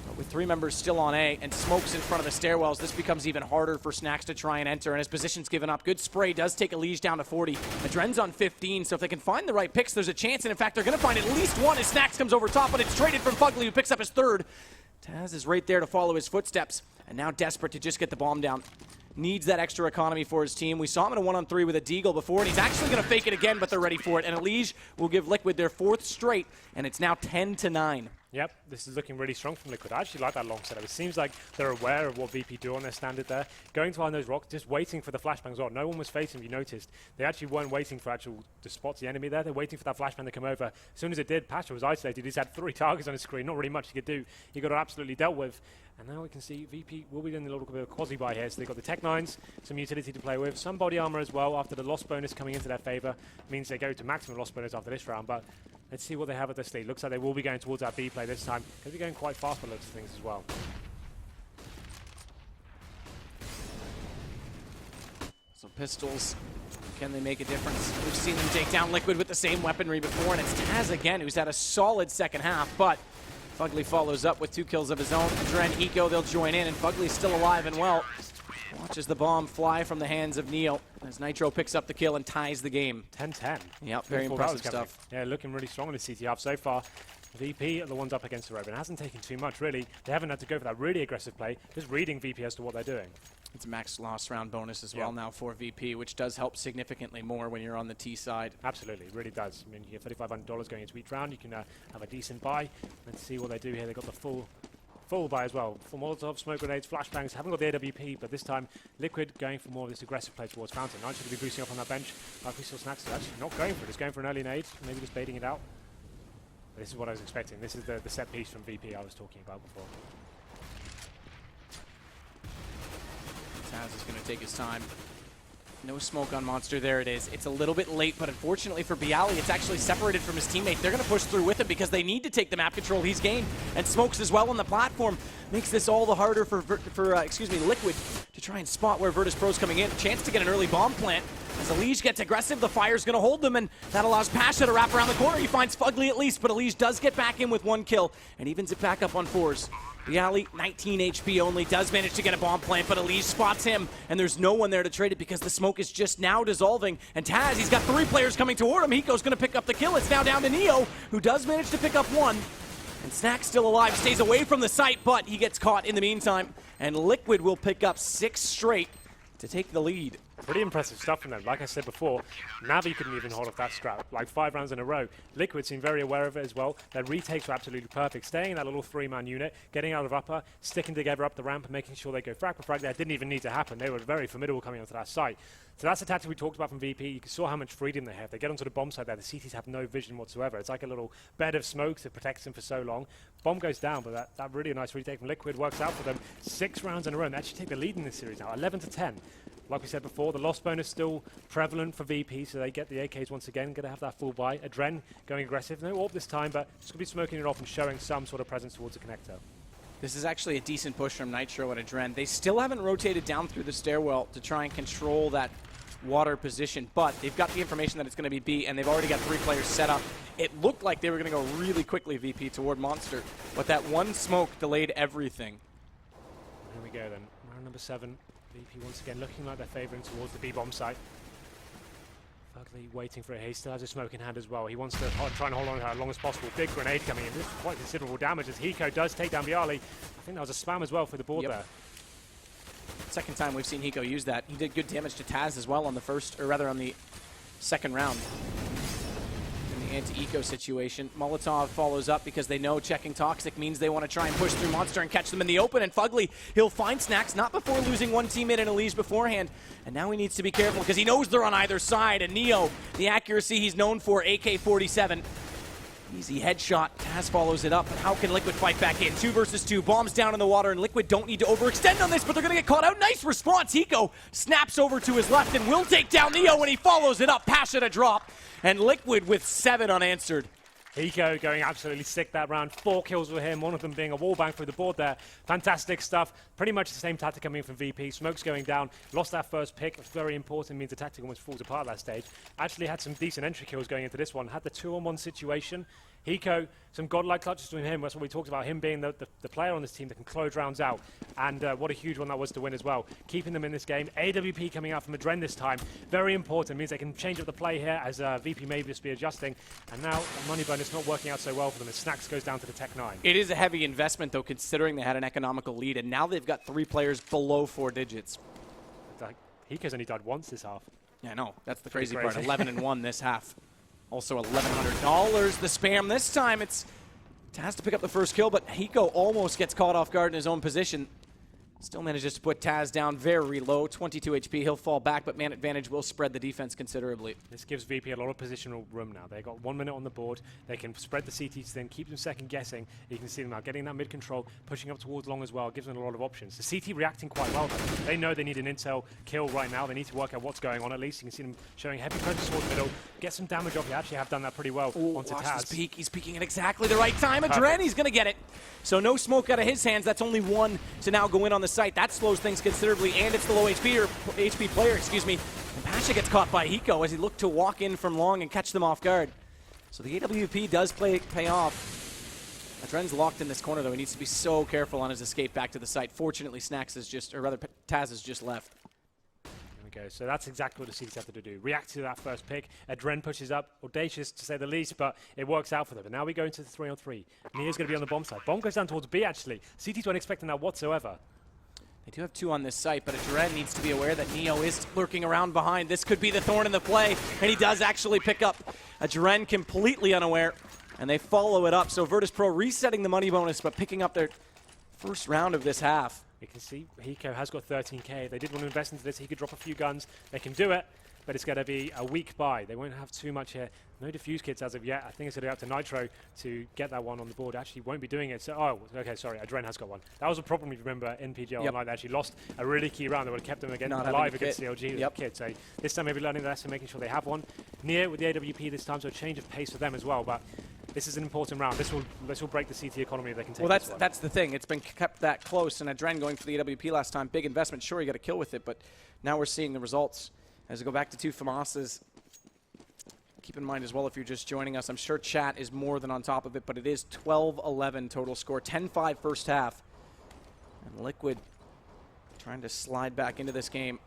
But with 3 members still on A and smokes in front of the stairwells, this becomes even harder for Snacks to try and enter, and his position's given up. Good spray does take Elige down to 40. Adren's on 15, so if they can find the right picks, there's a chance, and in fact, they're going to find at least 1 as Snacks comes over top, but it's traded from Fugly, who picks up his 3rd. Taz is right there to follow his footsteps, and now desperate to just get the bomb down. Needs that extra economy for his team. We saw him in a 1-on-3 with a Deagle before, and he's actually going to fake it again, but they're ready for it. And Elige will give Liquid their 4th straight, and it's now 10-9. Yep, this is looking really strong from Liquid. I actually like that long setup. It seems like they're aware of what VP do on their standard there. Going to find those rocks, just waiting for the flashbang as well. No one was facing them, you noticed. They actually weren't waiting for to spot the enemy there. They're waiting for that flashbang to come over. As soon as it did, Pasha was isolated. He's had 3 targets on his screen. Not really much he could do. He got absolutely dealt with. And now we can see VP will be doing a little bit of quasi-buy here. So they've got the Tech 9s, some utility to play with, some body armor as well after the loss bonus coming into their favor. Means they go to maximum loss bonus after this round. But let's see what they have at this lead. Looks like they will be going towards that B play this time, because they're going quite fast for loads of things as well. So pistols, can they make a difference? We've seen them take down Liquid with the same weaponry before, and it's Taz again, who's had a solid second half, but Fugly follows up with 2 kills of his own. Adren, Hiko, they'll join in, and Fugly's still alive and well. Watches the bomb fly from the hands of Neo as Nitro picks up the kill and ties the game. 10-10. Yep, very impressive stuff. Yeah, looking really strong in the CT half so far. VP are the ones up against the rope, and it hasn't taken too much, really. They haven't had to go for that really aggressive play, just reading VP as to what they're doing. It's a max loss round bonus as well now for VP, which does help significantly more when you're on the T side. Absolutely, it really does. I mean, you get $3,500 going into each round. You can have a decent buy. Let's see what they do here. They've got the full full buy as well. For Molotov, smoke grenades, flashbangs, haven't got the AWP, but this time Liquid going for more of this aggressive play towards Fountain. Nightshade going to be boosting up on that bench. Like we saw Snacks actually not going for it, just going for an early nade, maybe just baiting it out. This is what I was expecting. This is the set piece from VP I was talking about before. Taz is going to take his time. No smoke on Monster. There it is. It's a little bit late, but unfortunately for Bialy, it's actually separated from his teammate. They're going to push through with him because they need to take the map control he's gained. And Smokes as well on the platform makes this all the harder for Liquid to try and spot where Virtus Pro's coming in. Chance to get an early bomb plant. As Elige gets aggressive, the fire's going to hold them, and that allows Pasha to wrap around the corner. He finds Fugly at least, but Elige does get back in with 1 kill and evens it back up on 4s. Bialy, 19 HP only, does manage to get a bomb plant, but Elige spots him, and there's no one there to trade it because the smoke is just now dissolving. And Taz, he's got 3 players coming toward him. Hiko's going to pick up the kill. It's now down to Neo, who does manage to pick up 1. And Snack's still alive, stays away from the site, but he gets caught in the meantime. And Liquid will pick up 6 straight to take the lead. Pretty impressive stuff from them. Like I said before, Navi couldn't even hold off that scrap, like 5 rounds in a row. Liquid seemed very aware of it as well. Their retakes were absolutely perfect, staying in that little 3-man unit, getting out of upper, sticking together up the ramp, and making sure they go frag for frag. That didn't even need to happen. They were very formidable coming onto that site. So that's the tactic we talked about from VP. You saw how much freedom they have. They get onto the bomb side there. The CTs have no vision whatsoever. It's like a little bed of smoke that protects them for so long. Bomb goes down, but that really nice retake from Liquid works out for them. 6 rounds in a row, and they actually take the lead in this series now, 11-10. Like we said before, the loss bonus still prevalent for VP, so they get the AKs once again. Going to have that full buy. Adren going aggressive. No AWP this time, but just going to be smoking it off and showing some sort of presence towards the connector. This is actually a decent push from Nitro and Adren. They still haven't rotated down through the stairwell to try and control that water position, but they've got the information that it's going to be B, and they've already got 3 players set up. It looked like they were going to go really quickly, VP, toward Monster, but that 1 smoke delayed everything. Here we go then. Round number 7. VP once again looking like they're favouring towards the B-bomb site. Fugly waiting for it. He still has a smoke in hand as well. He wants to try and hold on to her as long as possible. Big grenade coming in. This is quite considerable damage as Hiko does take down Bialy. I think that was a spam as well for the board there. Second time we've seen Hiko use that. He did good damage to Taz as well on the on the second round. In the anti-eco situation, Molotov follows up because they know checking Toxic means they want to try and push through Monster and catch them in the open, and Fugly, he'll find Snacks, not before losing 1 teammate in Elige beforehand, and now he needs to be careful because he knows they're on either side, and Neo, the accuracy he's known for, AK-47. Easy headshot. Taz follows it up, but how can Liquid fight back in? 2 versus 2, bombs down in the water, and Liquid don't need to overextend on this, but they're going to get caught out. Nice response. Hiko snaps over to his left and will take down Neo when he follows it up. Pasha to drop, and Liquid with 7 unanswered. Hiko going absolutely sick that round. 4 kills with him, one of them being a wallbang through the board there. Fantastic stuff. Pretty much the same tactic coming from VP. Smoke's going down. Lost that first pick. It's very important. Means the tactic almost falls apart at that stage. Actually had some decent entry kills going into this one. Had the 2-on-1 situation. Hiko, some godlike clutches to him. That's what we talked about, him being the player on this team that can close rounds out. And what a huge one that was to win as well. Keeping them in this game. AWP coming out from Adren this time. Very important. Means they can change up the play here as VP may just be adjusting. And now money bonus not working out so well for them as Snacks goes down to the Tech 9. It is a heavy investment, though, considering they had an economical lead. And now they've got 3 players below 4 digits. Hiko's only died once this half. Yeah, no, that's the crazy part. 11-1 this half. Also $1,100. The spam this time. It has to pick up the first kill, but Hiko almost gets caught off guard in his own position. Still manages to put Taz down very low, 22 HP. He'll fall back, but man advantage will spread the defense considerably. This gives VP a lot of positional room now. They've got 1 minute on the board. They can spread the CTs thin, keep them second guessing. You can see them now getting that mid control, pushing up towards long as well. Gives them a lot of options. The CT reacting quite well though. They know they need an intel kill right now. They need to work out what's going on at least. You can see them showing heavy pressure towards middle. Get some damage off. They actually have done that pretty well onto Taz. Peek. He's peeking at exactly the right time. Adren, he's going to get it. So no smoke out of his hands. That's only 1 to now go in on the site. That slows things considerably, and it's the low HP player, excuse me. And Pasha gets caught by Hiko as he looked to walk in from long and catch them off guard. So the AWP does pay off. Adren's locked in this corner, though. He needs to be so careful on his escape back to the site. Fortunately, Snacks is just, or rather, Taz has just left. Go. So that's exactly what the CTs have to do. React to that first pick. Adren pushes up. Audacious, to say the least, but it works out for them. And now we go into the 3-on-3. Nia's going to be on the bomb side. Bomb goes down towards B, actually. CTs weren't expecting that whatsoever. They do have 2 on this site, but Adren needs to be aware that Neo is lurking around behind. This could be the thorn in the play, and he does actually pick up Adren completely unaware, and they follow it up. So Virtus Pro resetting the money bonus, but picking up their first round of this half. You can see Hiko has got 13k. They did want to invest into this. He could drop a few guns. They can do it, but it's going to be a weak buy. They won't have too much here. No defuse kits as of yet. I think it's going to go up to Nitro to get that one on the board. Actually, won't be doing it. So, oh, okay, sorry. Adren has got one. That was a problem, if you remember, in PGL Online. They actually lost a really key round that would have kept them alive against CLG with the kit. So this time, maybe learning the lesson, making sure they have one. Near with the AWP this time, so a change of pace for them as well. But this is an important round. This will break the CT economy if they can take this one. That's the thing. It's been kept that close, and Adren going for the AWP last time. Big investment. Sure, you got a kill with it, but now we're seeing the results. As we go back to two FAMASas, keep in mind as well, if you're just joining us, I'm sure chat is more than on top of it, but it is 12-11 total score, 10-5 first half. And Liquid trying to slide back into this game.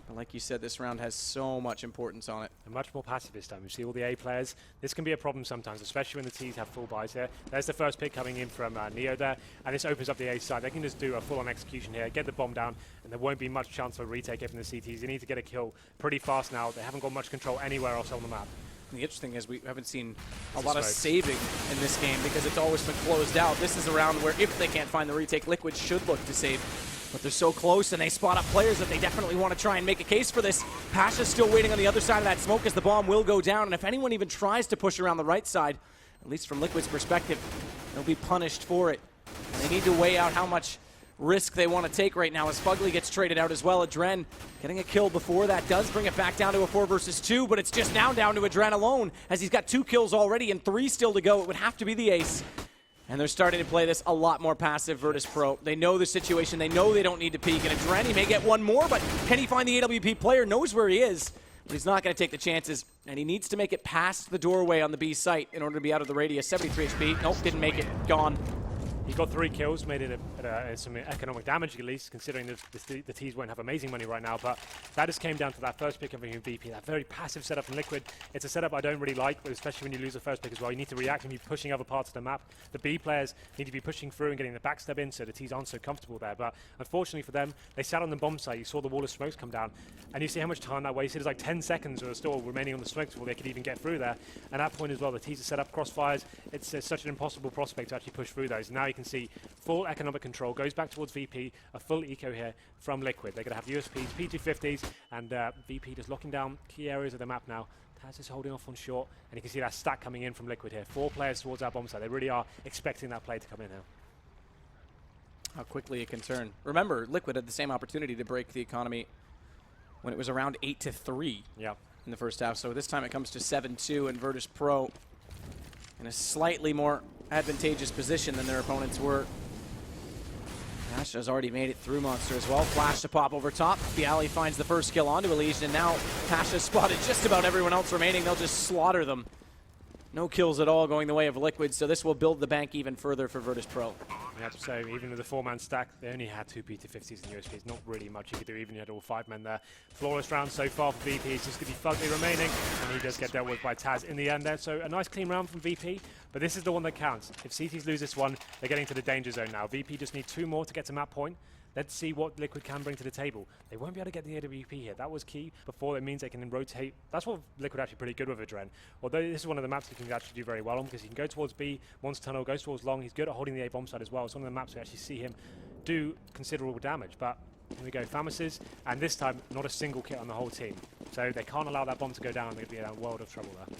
But like you said, this round has so much importance on it. And much more passive this time. You see all the A players. This can be a problem sometimes, especially when the T's have full buys here. There's the first pick coming in from Neo there, and this opens up the A side. They can just do a full-on execution here, get the bomb down, and there won't be much chance for a retake here from the CTs. You need to get a kill pretty fast now. They haven't got much control anywhere else on the map. And the interesting is we haven't seen a lot of saving in this game because it's always been closed out. This is a round where if they can't find the retake, Liquid should look to save. But they're so close, and they spot up players that they definitely want to try and make a case for this. Pasha's still waiting on the other side of that smoke as the bomb will go down. And if anyone even tries to push around the right side, at least from Liquid's perspective, they'll be punished for it. And they need to weigh out how much risk they want to take right now as Fugly gets traded out as well. Adren getting a kill before that does bring it back down to a 4 versus 2, but it's just now down to Adren alone as he's got 2 kills already and 3 still to go. It would have to be the ace. And they're starting to play this a lot more passive, Virtus Pro. They know the situation. They know they don't need to peek. And Adren, he may get one more, but can he find the AWP player? Knows where he is, but he's not going to take the chances. And he needs to make it past the doorway on the B site in order to be out of the radius. 73 HP. Nope, didn't make it. Gone. He got 3 kills, made it some economic damage at least, considering the T's won't have amazing money right now. But that just came down to that first pick of a VP, that very passive setup from Liquid. It's a setup I don't really like, but especially when you lose the first pick as well. You need to react and be pushing other parts of the map. The B players need to be pushing through and getting the backstep in, so the T's aren't so comfortable there. But unfortunately for them, they sat on the bomb site. You saw the wall of smokes come down, and you see how much time that wasted. It's like 10 seconds or still remaining on the smokes before they could even get through there. And at that point as well, the T's are set up crossfires. It's such an impossible prospect to actually push through those. Now you can see full economic control goes back towards VP, a full eco here from Liquid. They're going to have USPs, P250s, and VP just locking down key areas of the map now. Taz is holding off on short, and you can see that stack coming in from Liquid here. 4 players towards our bomb site. They really are expecting that play to come in now. How quickly it can turn. Remember, Liquid had the same opportunity to break the economy when it was around 8-3 in the first half. So this time it comes to 7-2, and Virtus Pro in a slightly more advantageous position than their opponents were. Pasha's already made it through Monster as well. Flash to pop over top. Bialy finds the first kill onto Elysian, and now Pasha's spotted just about everyone else remaining. They'll just slaughter them. No kills at all going the way of Liquid, so this will build the bank even further for Virtus Pro. I have to say, even with the 4-man stack, they only had 2 P250s and USPs. Not really much you could do, even if you had all 5 men there. Flawless round so far for VP. It's just going to be Fugly remaining, and he does get dealt with by Taz in the end there. So a nice clean round from VP, but this is the one that counts. If CTs lose this one, they're getting to the danger zone now. VP just need 2 more to get to map point. Let's see what Liquid can bring to the table. They won't be able to get the AWP here. That was key before. It means they can rotate. That's what Liquid actually pretty good with Adren. Although this is one of the maps he can actually do very well on, because he can go towards B, Monster Tunnel, goes towards Long. He's good at holding the A bomb side as well. It's one of the maps we actually see him do considerable damage. But here we go, FAMASes, and this time not a single kit on the whole team. So they can't allow that bomb to go down. They'd be in a world of trouble there.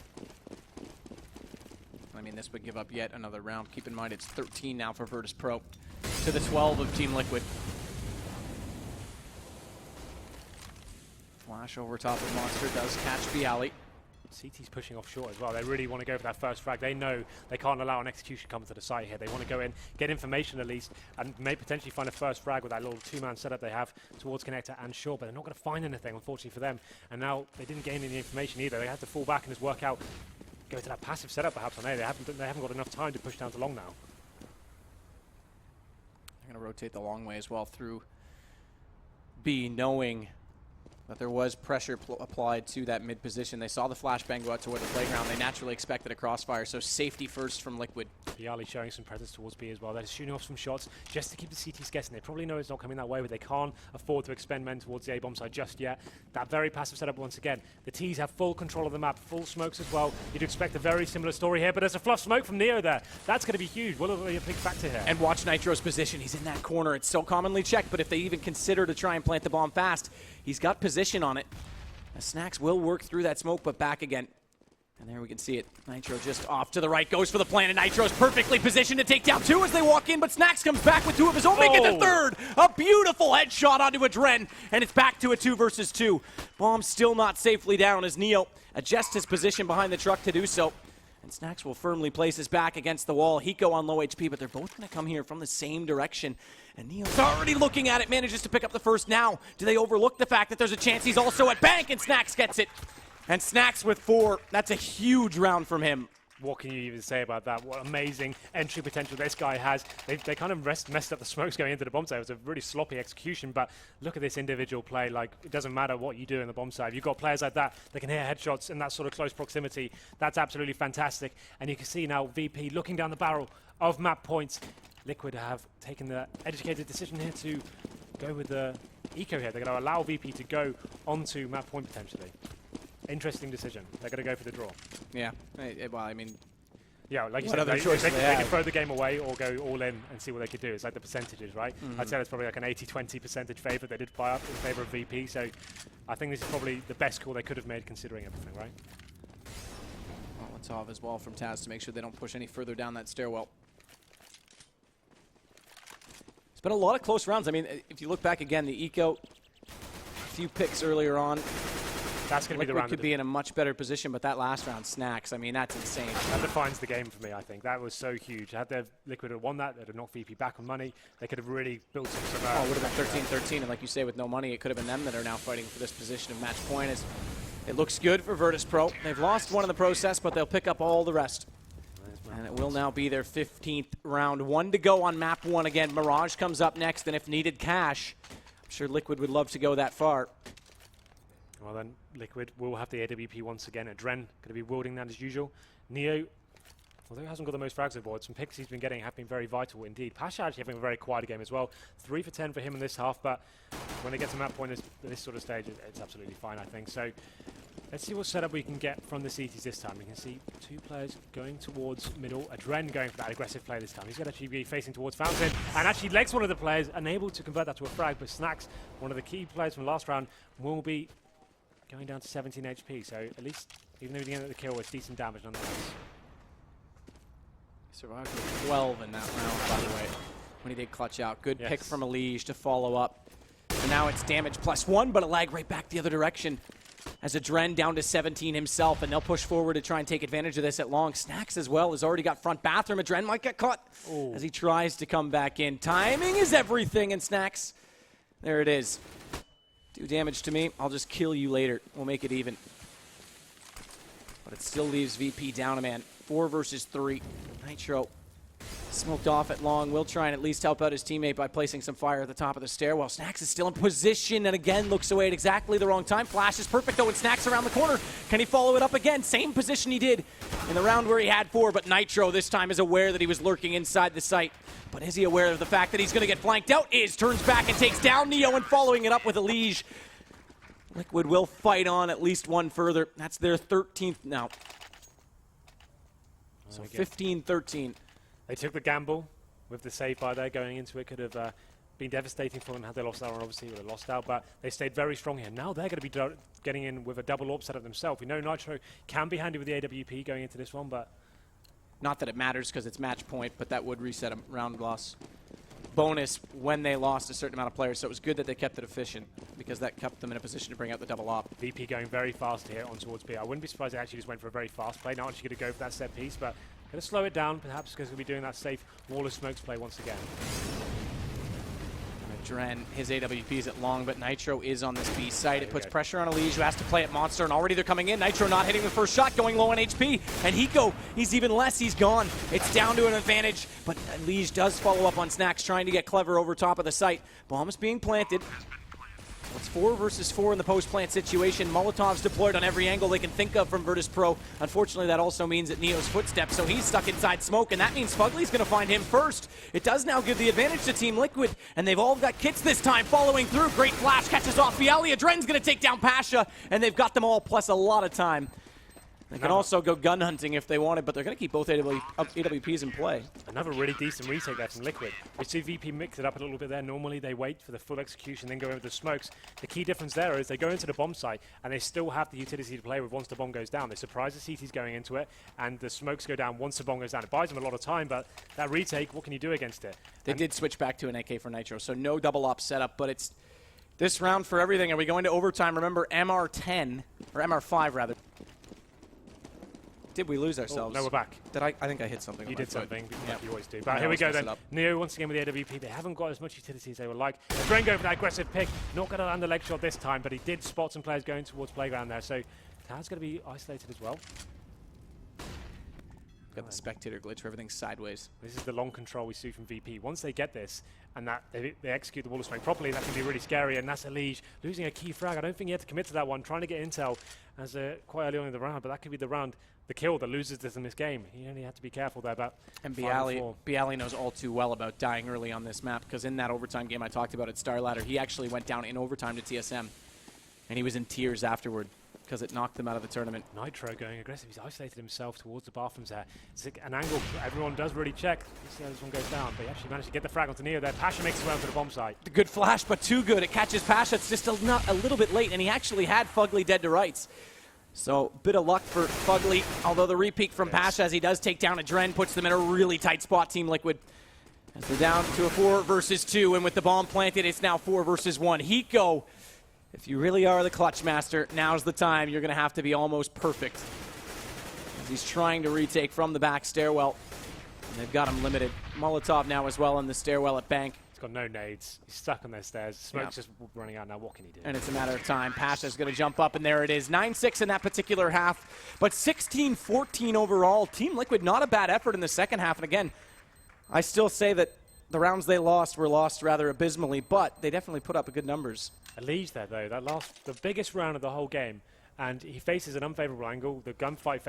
I mean, this would give up yet another round. Keep in mind it's 13 now for Virtus Pro to the 12 of Team Liquid. Flash over top of Monster does catch Bialy. CT's pushing off short as well. They really want to go for that first frag. They know they can't allow an execution come to the site here. They want to go in, get information at least, and may potentially find a first frag with that little 2-man setup they have towards Connector and short, but they're not going to find anything, unfortunately for them. And now they didn't gain any information either. They had to fall back and just work out, go to that passive setup perhaps on A. They haven't got enough time to push down to long now. They're going to rotate the long way as well through B, knowing But there was pressure applied to that mid position. They saw the flashbang go out toward the playground. They naturally expected a crossfire, so safety first from Liquid. Yali showing some presence towards B as well. They're shooting off some shots just to keep the CTs guessing. They probably know it's not coming that way, but they can't afford to expend men towards the A-bomb side just yet. That very passive setup once again. The Ts have full control of the map, full smokes as well. You'd expect a very similar story here, but there's a fluff smoke from Neo there. That's going to be huge. Will it be a big factor here? And watch Nitro's position. He's in that corner. It's so commonly checked, but if they even consider to try and plant the bomb fast, he's got position on it. Snacks will work through that smoke, but back again. And there we can see it. Nitro just off to the right, goes for the plant, and Nitro's perfectly positioned to take down two as they walk in, but Snacks comes back with two of his own, make it the third. A beautiful headshot onto a Dren, and it's back to a 2 versus 2. Bomb still not safely down as Neo adjusts his position behind the truck to do so. And Snacks will firmly place his back against the wall. Hiko on low HP, but they're both going to come here from the same direction. And Neo's already looking at it, manages to pick up the first now. Do they overlook the fact that there's a chance he's also at bank, and Snacks gets it. And Snacks with 4. That's a huge round from him. What can you even say about that? What amazing entry potential this guy has. They kind of messed up the smokes going into the bomb side. It was a really sloppy execution, but look at this individual play. Like, it doesn't matter what you do in the bomb side. You've got players like that that can hit headshots in that sort of close proximity. That's absolutely fantastic. And you can see now VP looking down the barrel of map points. Liquid have taken the educated decision here to go with the eco here. They're going to allow VP to go onto map point potentially. Interesting decision. They're going to go for the draw. Yeah. Well, I mean, yeah, like you what said, other choice they can throw the game away or go all in and see what they could do. It's like the percentages, right? I'd say it's probably like an 80-20 percentage favour. They did buy up in favour of VP, so I think this is probably the best call they could have made considering everything, right? Molotov as well from Taz to make sure they don't push any further down that stairwell. It's been a lot of close rounds. I mean, if you look back again, the eco, a few picks earlier on. That's going to be the round. Could be in a much better position, but that last round, Snacks, I mean, that's insane. That defines the game for me, I think. That was so huge. Had their Liquid have won that, they'd have knocked VP back on money. They could have really built some... Oh, it would have been 13-13, and like you say, with no money, it could have been them that are now fighting for this position of match point. As it looks good for Virtus Pro. They've lost one in the process, but they'll pick up all the rest. And it will now be their 15th round. 1 to go on map 1 again. Mirage comes up next, and if needed, Cash. I'm sure Liquid would love to go that far. Well then, Liquid will have the AWP once again. Dren going to be wielding that as usual. Neo, although he hasn't got the most frags aboard, some picks he's been getting have been very vital indeed. Pasha actually having a very quiet game as well. 3 for 10 for him in this half, but when they get to map point at this sort of stage, it's absolutely fine, I think. So let's see what setup we can get from the CTs this time. We can see 2 players going towards middle. Dren going for that aggressive play this time. He's going to actually be facing towards Fountain and actually legs one of the players, unable to convert that to a frag, but Snacks, one of the key players from last round, will be going down to 17 HP, so at least, even though he didn't get the kill, it's decent damage nonetheless. Survived with 12 in that round, by the way, when he did clutch out. Good pick from Elige to follow up. And now it's damage +1, but a lag right back the other direction. As a Dren down to 17 himself, and they'll push forward to try and take advantage of this at long. Snacks as well has already got front bathroom. A Dren might get caught as he tries to come back in. Timing is everything, and Snacks, there it is. Do damage to me, I'll just kill you later. We'll make it even. But it still leaves VP down a man. 4 versus 3. Nitro smoked off at long. Will try and at least help out his teammate by placing some fire at the top of the stairwell. Snacks is still in position and again looks away at exactly the wrong time. Flash is perfect though, and Snacks around the corner. Can he follow it up again? Same position he did in the round where he had 4, but Nitro this time is aware that he was lurking inside the site. But is he aware of the fact that he's going to get flanked out? Turns back and takes down Neo, and following it up with Elige. Liquid will fight on at least one further. That's their 13th now. So 15-13. They took the gamble with the save by there going into it. Could have been devastating for them had they lost out, and obviously would have lost out, but they stayed very strong here. Now they're going to be getting in with a double AWP setup themselves. We know Nitro can be handy with the AWP going into this one, but... Not that it matters because it's match point, but that would reset a round loss bonus when they lost a certain amount of players. So it was good that they kept it efficient because that kept them in a position to bring out the double op. VP going very fast here on towards B. I wouldn't be surprised they actually just went for a very fast play. Not actually going to go for that set piece, but going to slow it down perhaps because we'll be doing that safe wall of smokes play once again. Dren, his AWP's at long, but Nitro is on this B site. It puts pressure on Elige, who has to play at Monster, and already they're coming in. Nitro not hitting the first shot, going low on HP, and Hiko, he's even less, he's gone. It's down to an advantage, but Elige does follow up on Snacks, trying to get clever over top of the site. Bombs being planted. It's 4 versus 4 in the post-plant situation. Molotov's deployed on every angle they can think of from Virtus Pro. Unfortunately, that also means that Neo's footsteps, so he's stuck inside smoke, and that means Fugly's going to find him first. It does now give the advantage to Team Liquid, and they've all got kits this time following through. Great flash, catches off Bialy. Adren's going to take down Pasha, and they've got them all, plus a lot of time. They can also go gun hunting if they wanted, but they're going to keep both AWPs in play. Another really decent retake there from Liquid. We see VP mix it up a little bit there. Normally they wait for the full execution, then go over the smokes. The key difference there is they go into the bomb site, and they still have the utility to play with once the bomb goes down. They surprise the CTs going into it, and the smokes go down once the bomb goes down. It buys them a lot of time, but that retake, what can you do against it? They did switch back to an AK for Nitro, so no double op setup, but it's this round for everything. Are we going to overtime? Remember, MR10, or MR5 rather. Did we lose ourselves? Oh, no, we're back. I think I hit something. You did something, yeah. You always do. But here we go then. Neo once again with the AWP. They haven't got as much utility as they would like. Dren go for that aggressive pick. Not going to land the leg shot this time, but he did spot some players going towards playground there. So Tad's going to be isolated as well. Got the spectator glitch where everything's sideways. This is the long control we see from VP. Once they get this and that they execute the wall of smoke properly, that can be really scary. And that's Elige losing a key frag. I don't think he had to commit to that one, trying to get intel as quite early on in the round, but that could be the round, the kill that loses this in this game. He only had to be careful there. But and Bialy knows all too well about dying early on this map, because in that overtime game I talked about at Star Ladder, he actually went down in overtime to TSM, and he was in tears afterward, because it knocked them out of the tournament. Nitro going aggressive. He's isolated himself towards the bathrooms there. It's an angle everyone does really check. You see how this one goes down, but he actually managed to get the frag onto Neo there. Pasha makes his way onto the bomb site. The good flash, but too good. It catches Pasha. It's just a little bit late, and he actually had Fugly dead to rights. So, bit of luck for Fugly, although the repeat from Pasha as he does take down Adren puts them in a really tight spot, Team Liquid. As they're down to a 4 versus 2, and with the bomb planted, it's now 4 versus 1. Hiko, if you really are the clutch master, now's the time. You're going to have to be almost perfect. As he's trying to retake from the back stairwell. And they've got him limited. Molotov now as well in the stairwell at Bank. He's got no nades. He's stuck on their stairs. Smoke's just running out now. What can he do? And it's a matter of time. Pasha's going to jump up, and there it is. 9-6 in that particular half, but 16-14 overall. Team Liquid, not a bad effort in the second half. And again, I still say that the rounds they lost were lost rather abysmally, but they definitely put up good numbers. Elige there, though. The biggest round of the whole game, and he faces an unfavorable angle. The gunfight